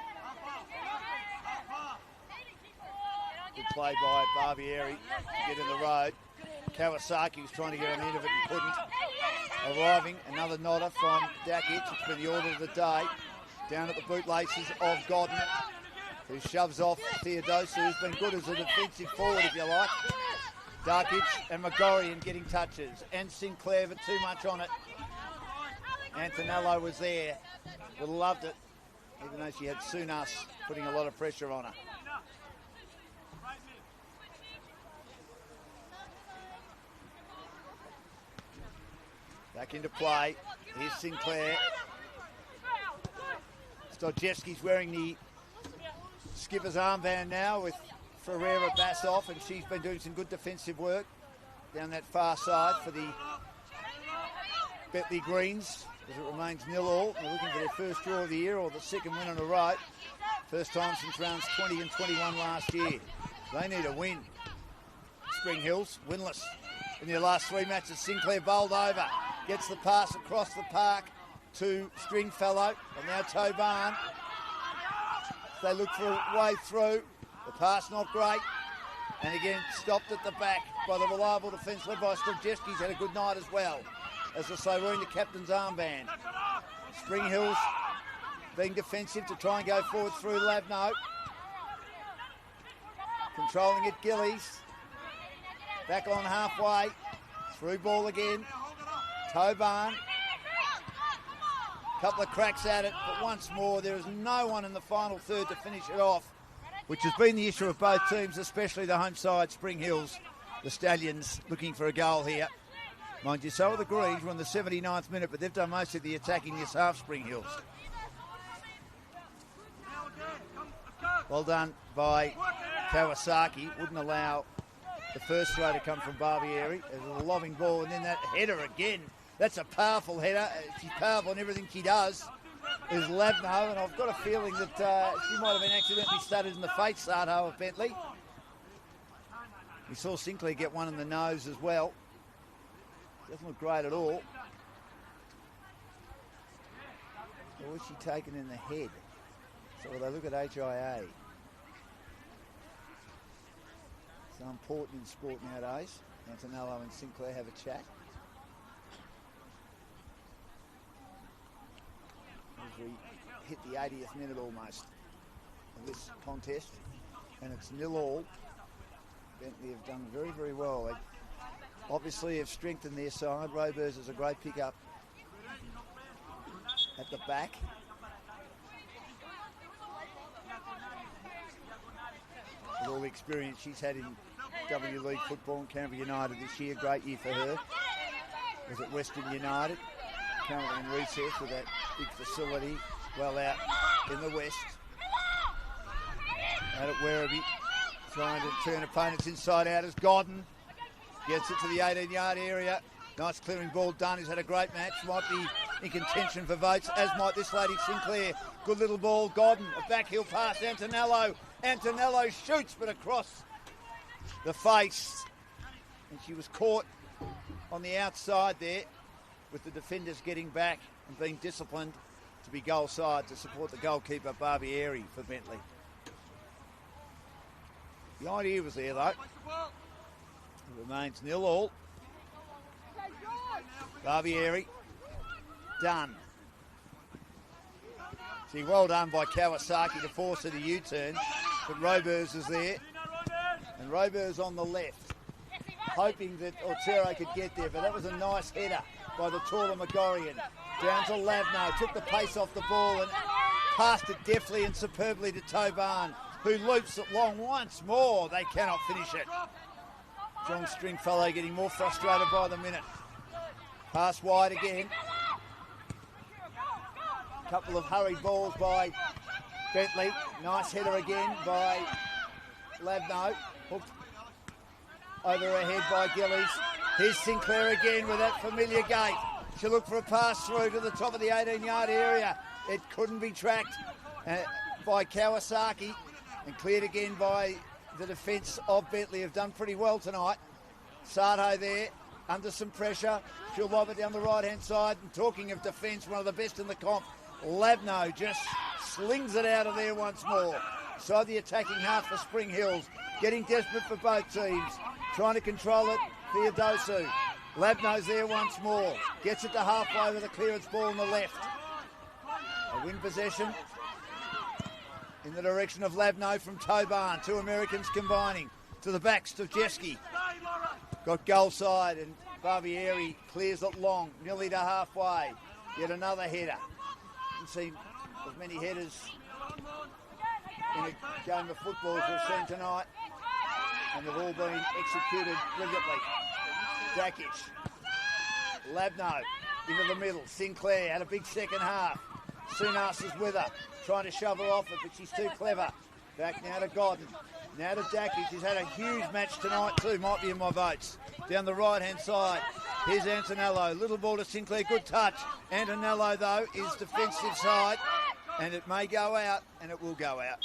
Good play by Barbieri to get in the road. Kawasaki was trying to get on the end of it and couldn't. Arriving, another nodder from Dakic. It's been the order of the day. Down at the bootlaces of Godden, who shoves off Theodosu, who's been good as a defensive forward, if you like. Dakic and Megorian getting touches. And Sinclair, but too much on it. Antonello was there. Would have loved it, even though she had Sunas putting a lot of pressure on her. Back into play. Here's Sinclair. Stojewski's wearing the skipper's armband now with Ferreira Bass off, and she's been doing some good defensive work down that far side for the Bentleigh Greens as it remains 0-0. They're looking for their first draw of the year or the second win in a row. First time since rounds 20 and 21 last year. They need a win. Spring Hills winless in their last three matches. Sinclair bowled over. Gets the pass across the park to Stringfellow, and now Toban. They look for a way through. The pass not great. And again, stopped at the back by the reliable defence led by Stojewski's had a good night as well. As I say, wearing the captain's armband. Spring Hills being defensive to try and go forward through Labno. Controlling it, Gillies. Back on halfway. Through ball again. Toban. Couple of cracks at it, but once more, there is no one in the final third to finish it off, which has been the issue of both teams, especially the home side, Spring Hills. The Stallions looking for a goal here. Mind you, so are the Greens. We're in the 79th minute, but they've done most of the attacking this half, Spring Hills. Well done by Kawasaki. Wouldn't allow the first throw to come from Barbieri. There's a lobbing ball, and then that header again. That's a powerful header. She's powerful in everything she does. Is Labno, and I've got a feeling that she might have been accidentally studded in the face, Sardo of Bentleigh. We saw Sinclair get one in the nose as well. Doesn't look great at all. Or was she taken in the head? So will they look at HIA? So important in sport nowadays. Antonello and Sinclair have a chat. As we hit the 80th minute almost of this contest, and it's 0-0. Bentleigh have done very, very well. They obviously have strengthened their side. Robers is a great pickup at the back. With all the experience she's had in W League football and Canberra United this year, great year for her. Was at Western United, currently in recess with that big facility well out in the west. Out at Werribee, trying to turn opponents inside out as Godden gets it to the 18-yard area. Nice clearing ball done. He's had a great match. Might be in contention for votes, as might this lady Sinclair. Good little ball. Godden, a backheel pass. Antonello. Antonello shoots, but across the face. And she was caught on the outside there, with the defenders getting back and being disciplined to be goal side to support the goalkeeper Barbieri for Bentleigh. The idea was there though. It remains 0-0. Barbieri done. See, well done by Kawasaki to force her to U-turn, but Robers is there, and Robers on the left, hoping that Otero could get there, but that was a nice header by the taller Megorian. Down to Lavno, took the pace off the ball and passed it deftly and superbly to Toban, who loops it long once more. They cannot finish it. John Stringfellow getting more frustrated by the minute. Pass wide again. Couple of hurried balls by Bentleigh. Nice header again by Lavno. Hooked over her head by Gillies. Here's Sinclair again with that familiar gait. She'll look for a pass through to the top of the 18-yard area. It couldn't be tracked by Kawasaki, and cleared again by the defence of Bentleigh. Have done pretty well tonight. Sardo there, under some pressure. She'll lob it down the right-hand side. And talking of defence, one of the best in the comp, Lavno just slings it out of there once more. So the attacking half for Spring Hills, getting desperate for both teams, trying to control it. Theodosu. Lavno's there once more. Gets it to halfway with a clearance ball on the left. A win possession in the direction of Lavno from Toban. Two Americans combining. To the back, Stojewski. Got goal side, and Barbieri clears it long, nearly to halfway. Yet another header. Haven't seen as many headers in a game of football as we've seen tonight, and they've all been executed brilliantly. Dakic. Lavno into the middle. Sinclair had a big second half. Sunas is with her, trying to shove her off it, but she's too clever. Back now to Godden. Now to Dakic. He's had a huge match tonight too. Might be in my votes. Down the right-hand side. Here's Antonello. Little ball to Sinclair. Good touch. Antonello, though, is defensive side. And it may go out, and it will go out.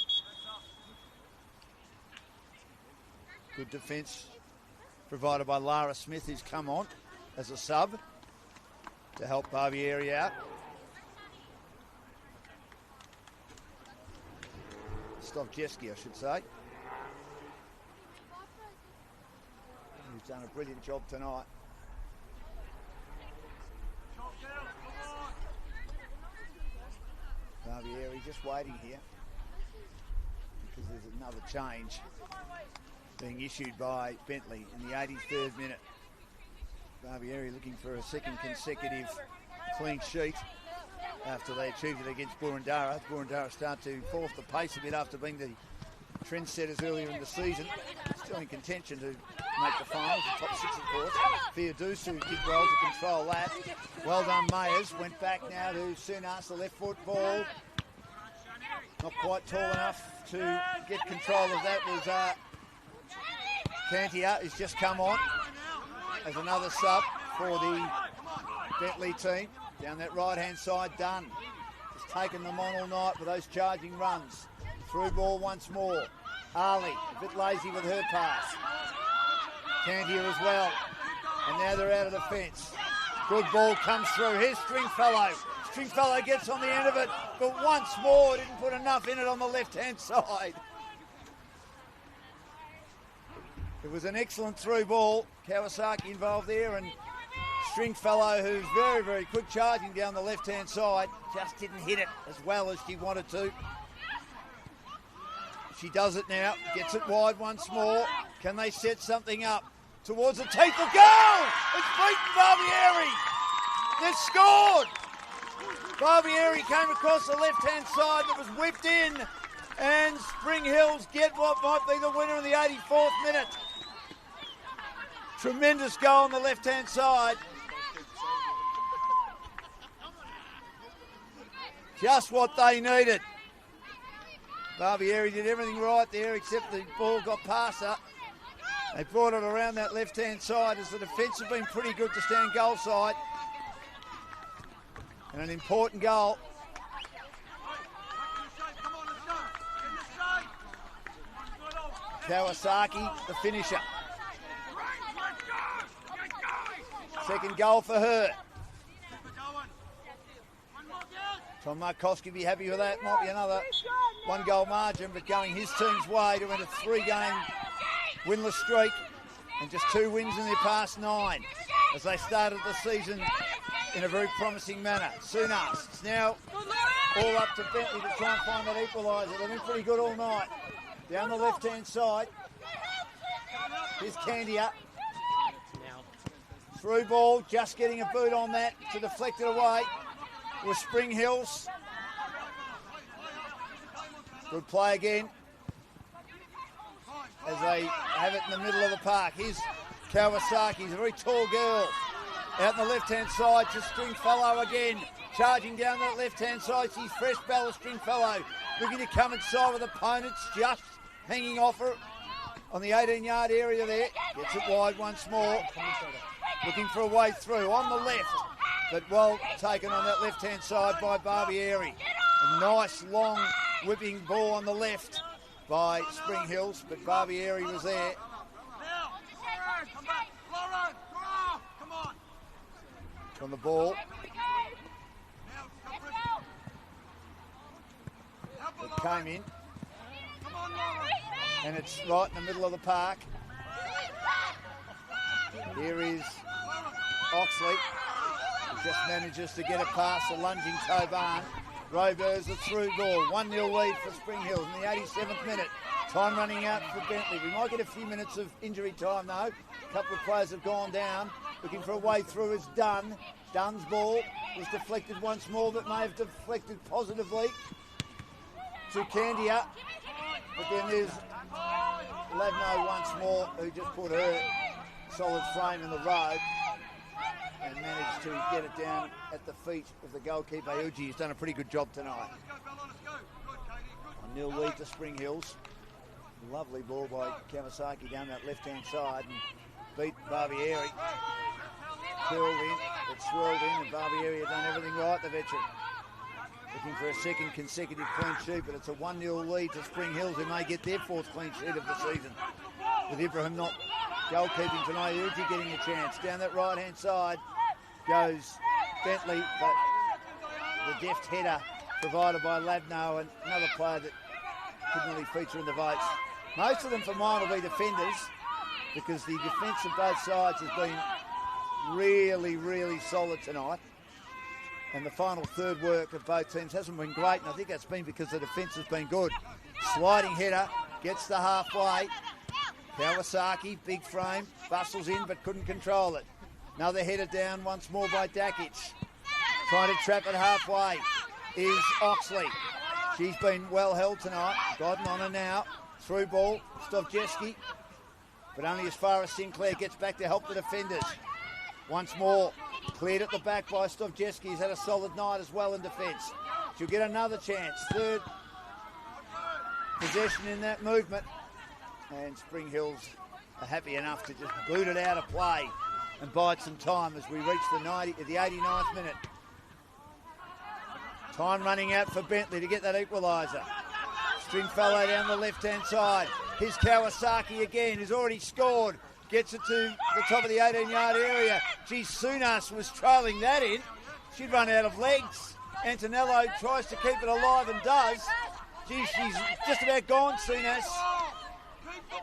Good defence provided by Lara Smith, who's come on as a sub to help Barbieri out. Stovjeski, I should say. He's done a brilliant job tonight. Barbieri just waiting here because there's another change being issued by Bentleigh in the 83rd minute. Barbieri looking for a second consecutive clean sheet after they achieved it against Boroondara. Boroondara start to fall off the pace a bit after being the trendsetters earlier in the season. Still in contention to make the finals, the top 6 of course. Theodusu did well to control that. Well done Mayers, went back now to Sunas, the left foot ball. Not quite tall enough to get control of that was Cantia, who's just come on as another sub for the Bentleigh team. Down that right-hand side, Dunn has taken them on all night with those charging runs. Through ball once more. Harley, a bit lazy with her pass. Cantia as well. And now they're out of the fence. Good ball comes through. Here's Stringfellow. Stringfellow gets on the end of it, but once more didn't put enough in it on the left-hand side. It was an excellent through ball. Kawasaki involved there, and Stringfellow, who's very, very quick charging down the left-hand side, just didn't hit it as well as she wanted to. She does it now, gets it wide once more. Can they set something up towards the teeth of goal? It's beaten Barbieri. They've scored. Barbieri came across the left-hand side that was whipped in, and Spring Hills get what might be the winner in the 84th minute. Tremendous goal on the left-hand side. Just what they needed. Barbieri did everything right there except the ball got past her. They brought it around that left-hand side as the defence have been pretty good to stand goal side. And an important goal. Kawasaki, the finisher. Second goal for her. Tom Markowski be happy with that. Might be another one-goal margin, but going his team's way to win a 3-game winless streak and just 2 wins in their past 9 as they started the season in a very promising manner. Sunas, it's now all up to Bentleigh to try and find that equaliser. They've been pretty good all night. Down the left-hand side. Here's Candia. Through ball, just getting a boot on that to deflect it away with Spring Hills. Good play again as they have it in the middle of the park. Here's Kawasaki, he's a very tall girl. Out on the left-hand side to Stringfellow again. Charging down that left-hand side, she's fresh Bella Stringfellow. Looking to come inside with opponents, just hanging off her on the 18-yard area there. Gets it wide once more. Looking for a way through on the left, but well taken on that left-hand side by Barbieri. A nice long whipping ball on the left by Spring Hills, but Barbieri was there. From the ball. It came in. And it's right in the middle of the park. Here is Oxley. He just manages to get it past the lunging Toban. Rover's the through ball. 1-0 lead for Spring Hills in the 87th minute. Time running out for Bentleigh. We might get a few minutes of injury time though. A couple of players have gone down. Looking for a way through is Dunn. Dunn's ball was deflected once more, but may have deflected positively to Candia. But then there's Lavno once more, who just put her solid frame in the road and managed to get it down at the feet of the goalkeeper Uji, who's done a pretty good job tonight. 1-0 lead to Spring Hills. Lovely ball by Kawasaki down that left-hand side and beat Barbieri. Curled in, it swirled in, and Barbieri had done everything right, the veteran. Looking for a second consecutive clean sheet, but it's a 1-0 lead to Spring Hills, who may get their 4th clean sheet of the season. With Ibrahim not goalkeeping tonight, Uji getting a chance. Down that right-hand side goes Bentleigh, but the deft header provided by Lavno, and another player that couldn't really feature in the votes. Most of them for mine will be defenders, because the defence of both sides has been really, really solid tonight. And the final third work of both teams hasn't been great, and I think that's been because the defence has been good. Sliding header, gets to halfway. Kawasaki, big frame, bustles in but couldn't control it. Another header down once more by Dakic. Trying to trap it halfway is Oxley. She's been well held tonight. Godden on her now. Through ball, Stovjeski. But only as far as Sinclair gets back to help the defenders. Once more, cleared at the back by Stovjeski. He's had a solid night as well in defence. She'll get another chance. Third possession in that movement. And Spring Hills are happy enough to just boot it out of play and bide some time as we reach the 89th minute. Time running out for Bentleigh to get that equaliser. Stringfellow down the left-hand side. Here's Kawasaki again, who's already scored. Gets it to the top of the 18-yard area. Gee, Sunas was trailing that in. She'd run out of legs. Antonello tries to keep it alive and does. Gee, she's just about gone, Sunas.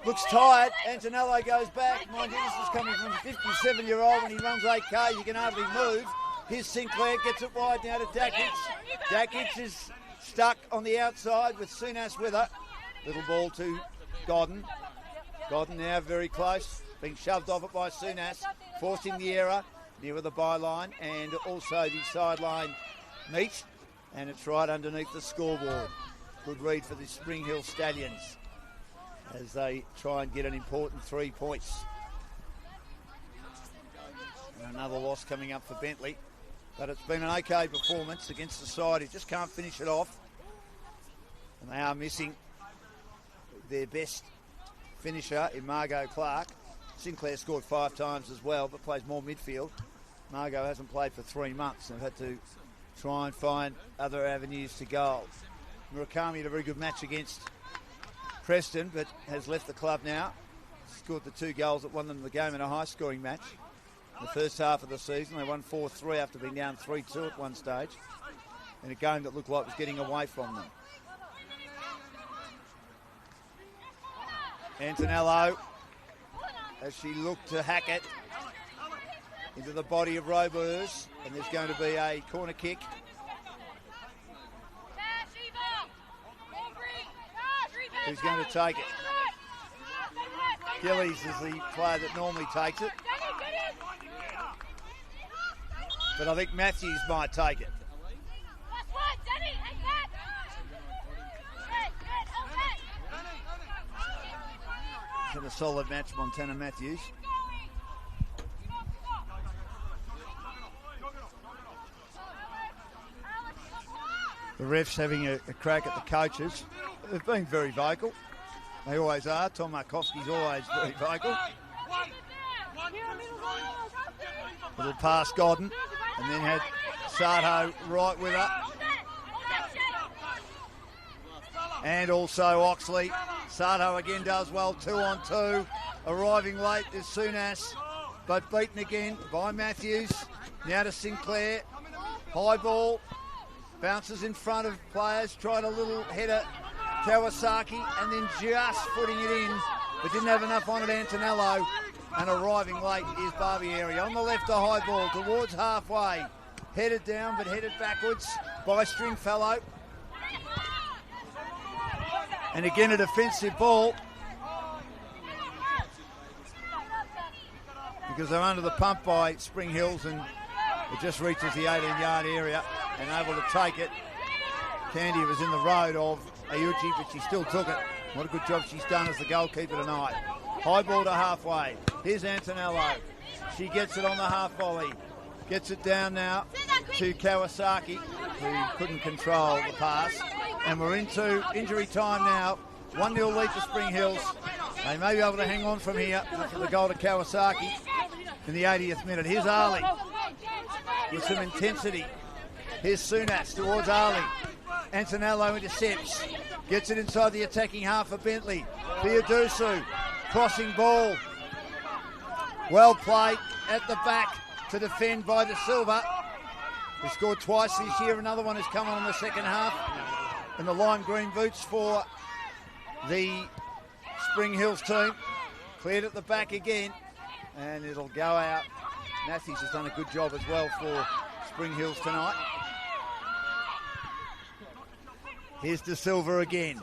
Looks tired. Antonello goes back. Mind you, this is coming from a 57-year-old. When he runs 8K, you can hardly move. Here's Sinclair, gets it wide now to Dakic. Dakic is stuck on the outside with Sunas with her. Little ball to Godden. Godden now very close, being shoved off it by Sunas, forcing the error near the byline and also the sideline meet. And it's right underneath the scoreboard. Good read for the Spring Hill Stallions as they try and get an important 3 points. And another loss coming up for Bentleigh. But it's been an okay performance against the side who just can't finish it off. And they are missing their best finisher in Margot Clark. Sinclair scored 5 times as well, but plays more midfield. Margot hasn't played for 3 months and had to try and find other avenues to goals. Murakami had a very good match against Preston, but has left the club now. Scored the 2 goals that won them the game in a high-scoring match. In the first half of the season, they won 4-3 after being down 3-2 at one stage, in a game that looked like it was getting away from them. Antonello, as she looked to hack it into the body of Robers, and there's going to be a corner kick. Who's going to take it? Gillies is the player that normally takes it. But I think Matthews might take it. Had a solid match, Montana Matthews. The refs having a crack at the coaches. They've been very vocal. They always are. Tom Markowski's always very vocal. Little pass Godden, and then had Sato right with her. And also Oxley. Sato again does well, 2-on-2. Arriving late is Sunas, but beaten again by Matthews. Now to Sinclair. High ball. Bounces in front of players. Tried a little header, Kawasaki, and then just footing it in, but didn't have enough on it, Antonello. And arriving late is Barbieri. On the left, a high ball towards halfway. Headed down, but headed backwards by Stringfellow. And again, a defensive ball, because they're under the pump by Spring Hills, and it just reaches the 18-yard area and able to take it. Candy was in the road of Ayuchi, but she still took it. What a good job she's done as the goalkeeper tonight. High ball to halfway. Here's Antonello. She gets it on the half volley. Gets it down now to Kawasaki, who couldn't control the pass. And we're into injury time now. 1-0 lead to Spring Hills. They may be able to hang on from here for the goal to Kawasaki in the 80th minute. Here's Ali with some intensity. Here's Sunas towards Ali. Antonello intercepts. Gets it inside the attacking half for Bentleigh. Biodusu, crossing ball. Well played at the back to defend by De Silva. He scored twice this year. Another one has come on in the second half. And the lime green boots for the Spring Hills team. Cleared at the back again. And it'll go out. Matthews has done a good job as well for Spring Hills tonight. Here's De Silva again.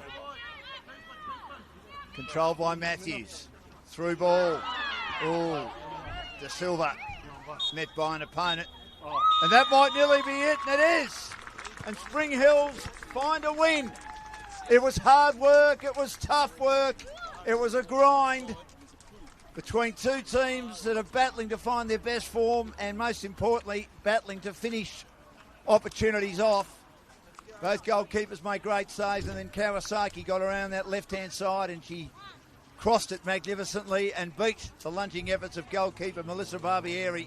Controlled by Matthews. Through ball. Oh, De Silva met by an opponent. And that might nearly be it, and it is. And Spring Hills find a win. It was hard work, it was tough work, it was a grind between two teams that are battling to find their best form and most importantly, battling to finish opportunities off. Both goalkeepers made great saves, and then Kawasaki got around that left-hand side and she crossed it magnificently and beat the lunging efforts of goalkeeper Melissa Barbieri,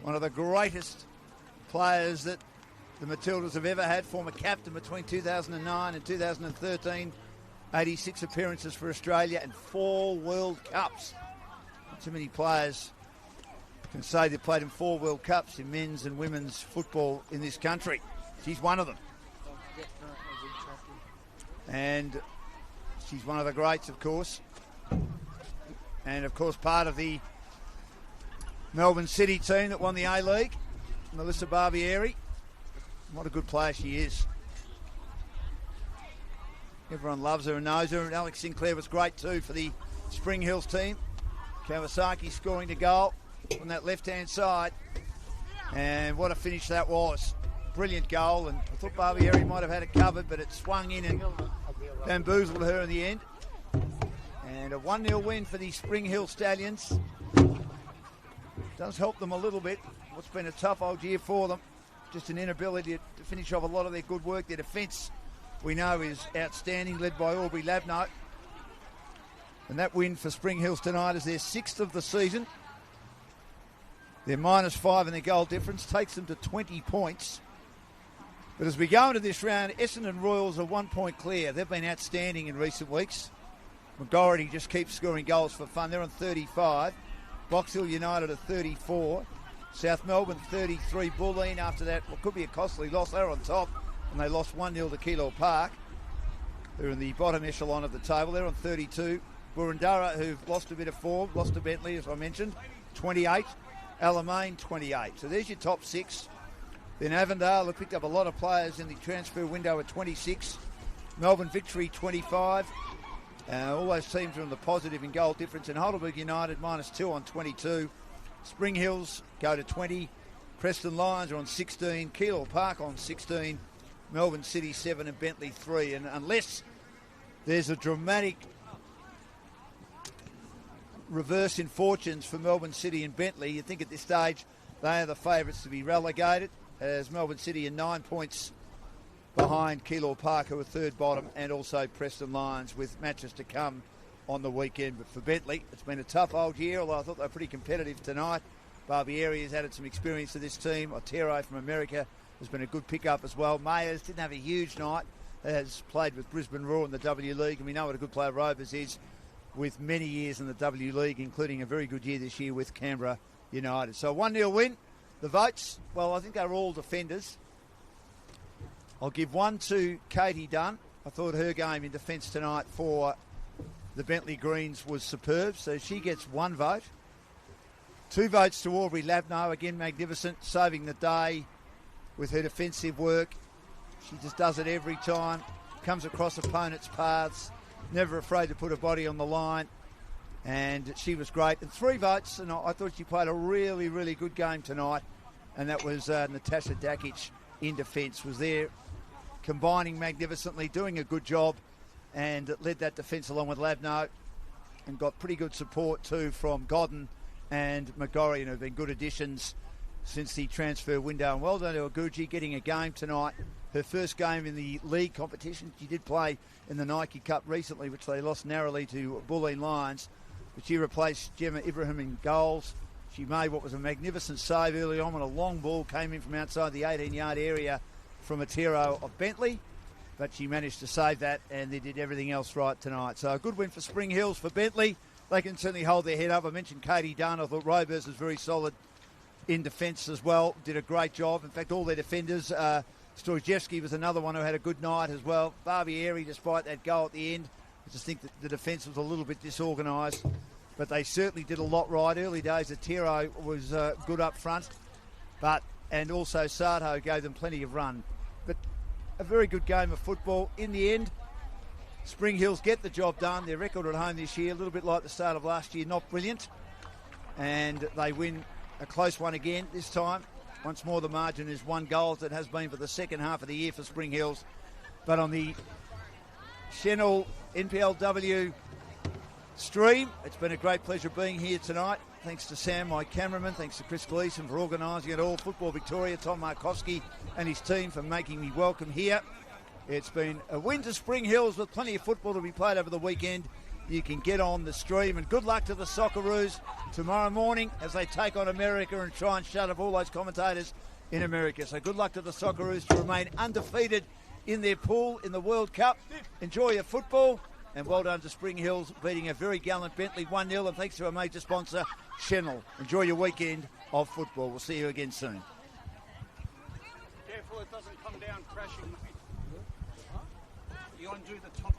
one of the greatest players that the Matildas have ever had, former captain between 2009 and 2013, 86 appearances for Australia and 4 World Cups. Not too many players can say they've played in 4 World Cups in men's and women's football in this country. She's one of them. And she's one of the greats, of course. And, of course, part of the Melbourne City team that won the A-League, Melissa Barbieri. What a good player she is. Everyone loves her and knows her. And Alex Sinclair was great too for the Spring Hills team. Kawasaki scoring the goal on that left-hand side. And what a finish that was. Brilliant goal. And I thought Barbieri might have had it covered, but it swung in and bamboozled her in the end. And a 1-0 win for the Spring Hill Stallions. Does help them a little bit. What's been a tough old year for them. Just an inability to finish off a lot of their good work. Their defence, we know, is outstanding, led by Aubrey Labno. And that win for Spring Hills tonight is their 6th of the season. They're -5 in their goal difference, takes them to 20 points. But as we go into this round, Essendon Royals are 1 point clear. They've been outstanding in recent weeks. McGority just keeps scoring goals for fun. They're on 35. Box Hill United are 34. South Melbourne 33, Bulleen after that, what could be a costly loss. They're on top and they lost 1-0 to Keilor Park. They're in the bottom echelon of the table. They're on 32. Burundara, who've lost a bit of form, lost to Bentleigh as I mentioned, 28. Alamein 28. So there's your top 6. Then Avondale have picked up a lot of players in the transfer window at 26. Melbourne Victory 25. All those teams are in the positive in goal difference. And Heidelberg United -2 on 22. Spring Hills go to 20. Preston Lions are on 16. Keilor Park on 16. Melbourne City 7 and Bentleigh 3. And unless there's a dramatic reverse in fortunes for Melbourne City and Bentleigh, you think at this stage they are the favourites to be relegated, as Melbourne City are 9 points behind Keilor Park, who are third bottom, and also Preston Lions with matches to come on the weekend. But for Bentleigh, it's been a tough old year, although I thought they were pretty competitive tonight. Barbieri has added some experience to this team. Otero from America has been a good pickup as well. Mayers didn't have a huge night, has played with Brisbane Roar in the W League, and we know what a good player Rovers is, with many years in the W League, including a very good year this year with Canberra United. So a 1-0 win. The votes, well, I think they're all defenders. I'll give one to Katie Dunn. I thought her game in defence tonight for the Bentleigh Greens was superb, so she gets 1 vote. 2 votes to Aubrey Labno, again magnificent, saving the day with her defensive work. She just does it every time, comes across opponents' paths, never afraid to put her body on the line, and she was great. And 3 votes, and I thought she played a really, really good game tonight, and that was Natasha Dakic in defence, was there combining magnificently, doing a good job, and led that defence along with Labno, and got pretty good support too from Godden and McGorry, who've been good additions since the transfer window. And well done to Aguji getting a game tonight. Her first game in the league competition. She did play in the Nike Cup recently, which they lost narrowly to Bulleen Lions, but she replaced Gemma Ibrahim in goals. She made what was a magnificent save early on when a long ball came in from outside the 18-yard area from Otero of Bentleigh, but she managed to save that, and they did everything else right tonight. So a good win for Spring Hills. For Bentleigh, they can certainly hold their head up. I mentioned Katie Dunn. I thought Robers was very solid in defence as well. Did a great job. In fact, all their defenders. Stojewski was another one who had a good night as well. Barbieri, despite that goal at the end, I just think that the defence was a little bit disorganised, but they certainly did a lot right. Early days, Otero was good up front, and also Sato gave them plenty of run. But a very good game of football. In the end, Spring Hills get the job done. Their record at home this year, a little bit like the start of last year, not brilliant. And they win a close one again this time. Once more, the margin is 1 goal, as it has been for the second half of the year for Spring Hills. But on the Senol NPLW stream, it's been a great pleasure being here tonight. Thanks to Sam, my cameraman. Thanks to Chris Gleeson for organising it all. Football Victoria, Tom Markowski and his team for making me welcome here. It's been a win to Spring Hills with plenty of football to be played over the weekend. You can get on the stream, and good luck to the Socceroos tomorrow morning as they take on America and try and shut up all those commentators in America. So good luck to the Socceroos to remain undefeated in their pool in the World Cup. Enjoy your football, and well done to Spring Hills beating a very gallant Bentleigh 1-0, and thanks to our major sponsor, Senol. Enjoy your weekend of football. We'll see you again soon. Careful it doesn't come down crashing, mate. You undo the top.